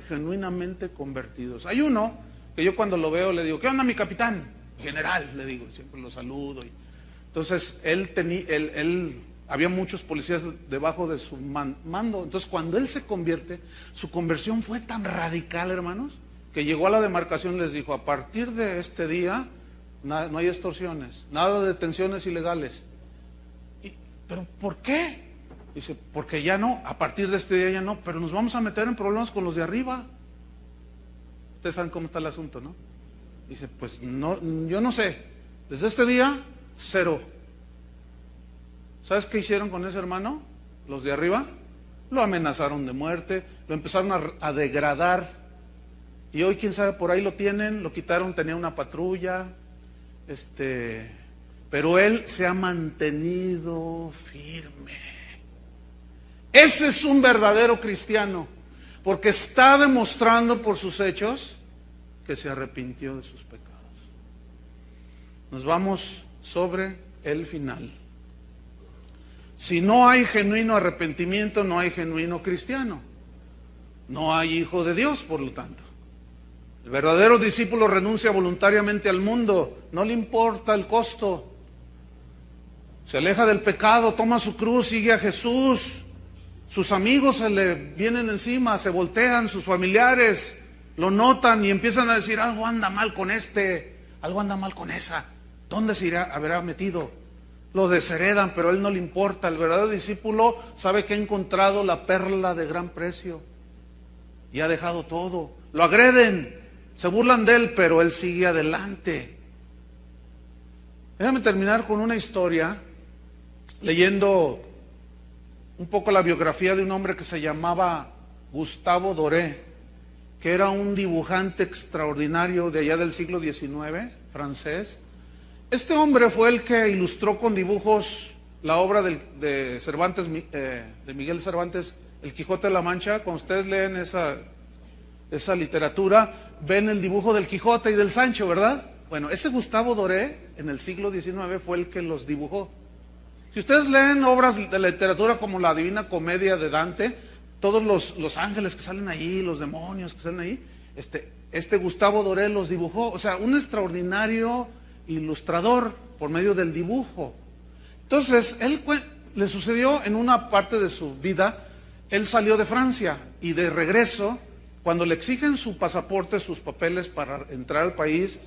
[SPEAKER 1] Genuinamente convertidos. Hay uno que yo cuando lo veo le digo, ¿qué onda, mi capitán? General, le digo, siempre lo saludo. Entonces él había muchos policías debajo de su mando. Entonces cuando él se convierte, su conversión fue tan radical, hermanos, que llegó a la demarcación y les dijo, a partir de este día no hay extorsiones, nada de detenciones ilegales. ¿Pero por qué? Dice, porque ya no, a partir de este día ya no, pero nos vamos a meter en problemas con los de arriba. Ustedes saben cómo está el asunto, ¿no? Dice, pues no, yo no sé, desde este día, cero. ¿Sabes qué hicieron con ese hermano? Los de arriba lo amenazaron de muerte, lo empezaron a degradar, y hoy quién sabe, por ahí lo tienen, lo quitaron, tenía una patrulla, pero él se ha mantenido firme. Ese es un verdadero cristiano, porque está demostrando por sus hechos que se arrepintió de sus pecados. Nos vamos sobre el final. Si no hay genuino arrepentimiento, no hay genuino cristiano. No hay hijo de Dios, por lo tanto. El verdadero discípulo renuncia voluntariamente al mundo, no le importa el costo. Se aleja del pecado, toma su cruz, sigue a Jesús. Sus amigos se le vienen encima, se voltean, sus familiares lo notan y empiezan a decir, algo anda mal con algo anda mal con esa. ¿Dónde se habrá metido? Lo desheredan, pero a él no le importa. El verdadero discípulo sabe que ha encontrado la perla de gran precio y ha dejado todo. Lo agreden, se burlan de él, pero él sigue adelante. Déjame terminar con una historia, leyendo un poco la biografía de un hombre que se llamaba Gustave Doré, que era un dibujante extraordinario de allá del siglo XIX, francés. Este hombre fue el que ilustró con dibujos la obra de Cervantes, de Miguel Cervantes, El Quijote de la Mancha, cuando ustedes leen esa literatura, ven el dibujo del Quijote y del Sancho, ¿verdad? Bueno, ese Gustavo Doré, en el siglo XIX, fue el que los dibujó. Si ustedes leen obras de la literatura como la Divina Comedia de Dante, todos los ángeles que salen ahí, los demonios que salen ahí, este Gustavo Doré los dibujó. O sea, un extraordinario ilustrador por medio del dibujo. Entonces, él le sucedió en una parte de su vida, él salió de Francia y de regreso, cuando le exigen su pasaporte, sus papeles para entrar al país,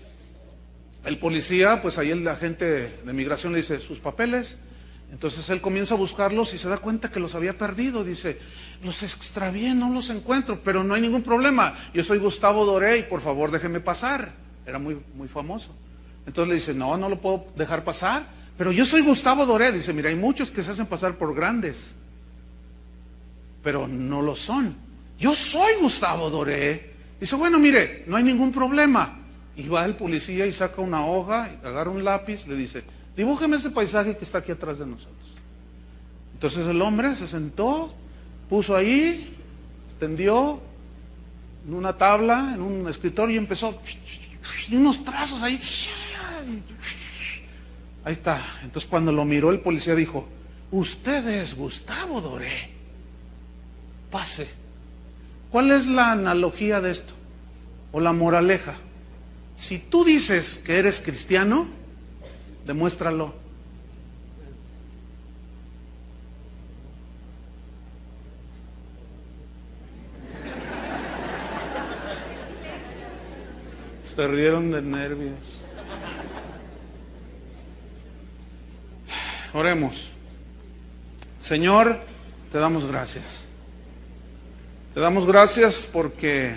[SPEAKER 1] el policía, pues ahí el agente de migración le dice, ¿sus papeles? Entonces él comienza a buscarlos y se da cuenta que los había perdido. Dice, los extravié, no los encuentro, pero no hay ningún problema. Yo soy Gustavo Doré y por favor déjeme pasar. Era muy, muy famoso. Entonces le dice, no lo puedo dejar pasar, pero yo soy Gustavo Doré. Dice, mira, hay muchos que se hacen pasar por grandes, pero no lo son. Yo soy Gustavo Doré. Dice, bueno, mire, no hay ningún problema. Y va el policía y saca una hoja, y agarra un lápiz, le dice, dibújeme ese paisaje que está aquí atrás de nosotros. Entonces el hombre se sentó, puso ahí, extendió en una tabla, en un escritorio y empezó, y unos trazos ahí. Ahí está. Entonces cuando lo miró el policía dijo, usted es Gustavo Doré. Pase. ¿Cuál es la analogía de esto? O la moraleja. Si tú dices que eres cristiano, demuéstralo. Se rieron de nervios. Oremos. Señor, te damos gracias. Te damos gracias porque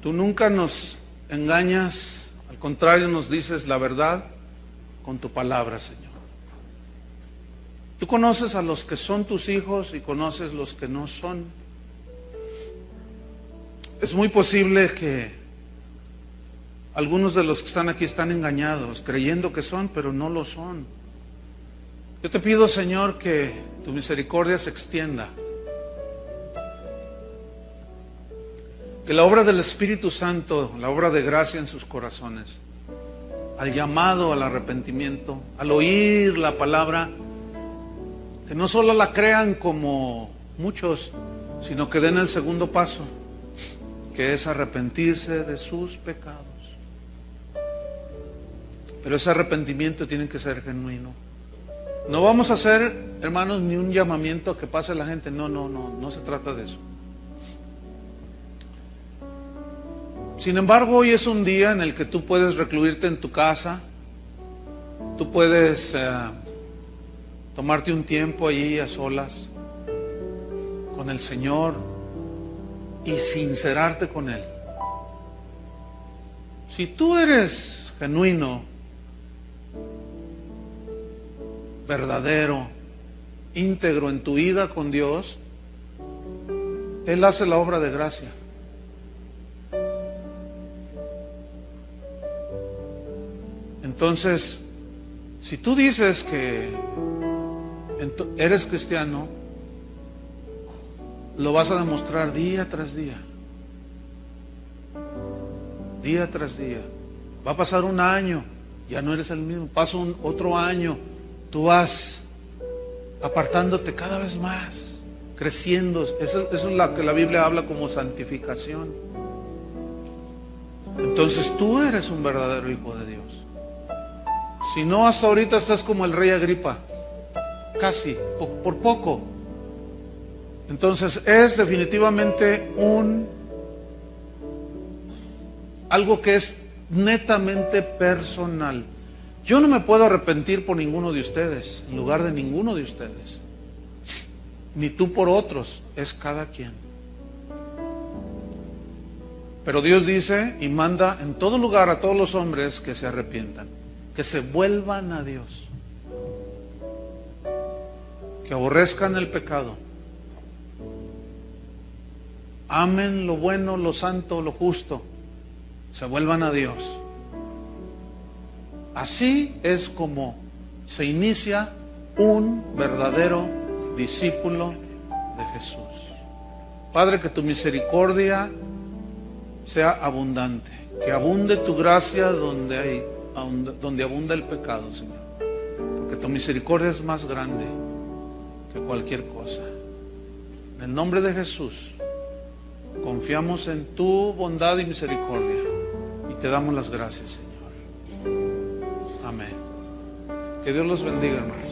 [SPEAKER 1] tú nunca nos engañas, al contrario nos dices la verdad con tu palabra, Señor. Tú conoces a los que son tus hijos y conoces los que no son. Es muy posible que algunos de los que están aquí están engañados, creyendo que son, pero no lo son. Yo te pido, Señor, que tu misericordia se extienda. Que la obra del Espíritu Santo, la obra de gracia en sus corazones, al llamado al arrepentimiento, al oír la palabra, que no solo la crean como muchos, sino que den el segundo paso, que es arrepentirse de sus pecados. Pero ese arrepentimiento tiene que ser genuino. No vamos a hacer, hermanos, ni un llamamiento a que pase la gente. No se trata de eso. Sin embargo, hoy es un día en el que tú puedes recluirte en tu casa, tú puedes tomarte un tiempo allí a solas con el Señor y sincerarte con Él. Si tú eres genuino, verdadero, íntegro en tu vida con Dios, Él hace la obra de gracia. Entonces, si tú dices que eres cristiano, lo vas a demostrar día tras día. Día tras día. Va a pasar un año, ya no eres el mismo. Pasa otro año, tú vas apartándote cada vez más, creciendo. Eso es lo que la Biblia habla como santificación. Entonces tú eres un verdadero hijo de Dios. Si no, hasta ahorita estás como el rey Agripa, casi, por poco. Entonces es definitivamente algo que es netamente personal. Yo no me puedo arrepentir por ninguno de ustedes, en lugar de ninguno de ustedes, ni tú por otros, es cada quien. Pero Dios dice y manda en todo lugar a todos los hombres que se arrepientan, que se vuelvan a Dios, que aborrezcan el pecado, amen lo bueno, lo santo, lo justo, se vuelvan a Dios. Así es como se inicia un verdadero discípulo de Jesús. Padre, que tu misericordia sea abundante, que abunde tu gracia donde abunda el pecado, Señor, porque tu misericordia es más grande que cualquier cosa. En el nombre de Jesús confiamos en tu bondad y misericordia y te damos las gracias, Señor. Amén. Que Dios los bendiga, hermanos.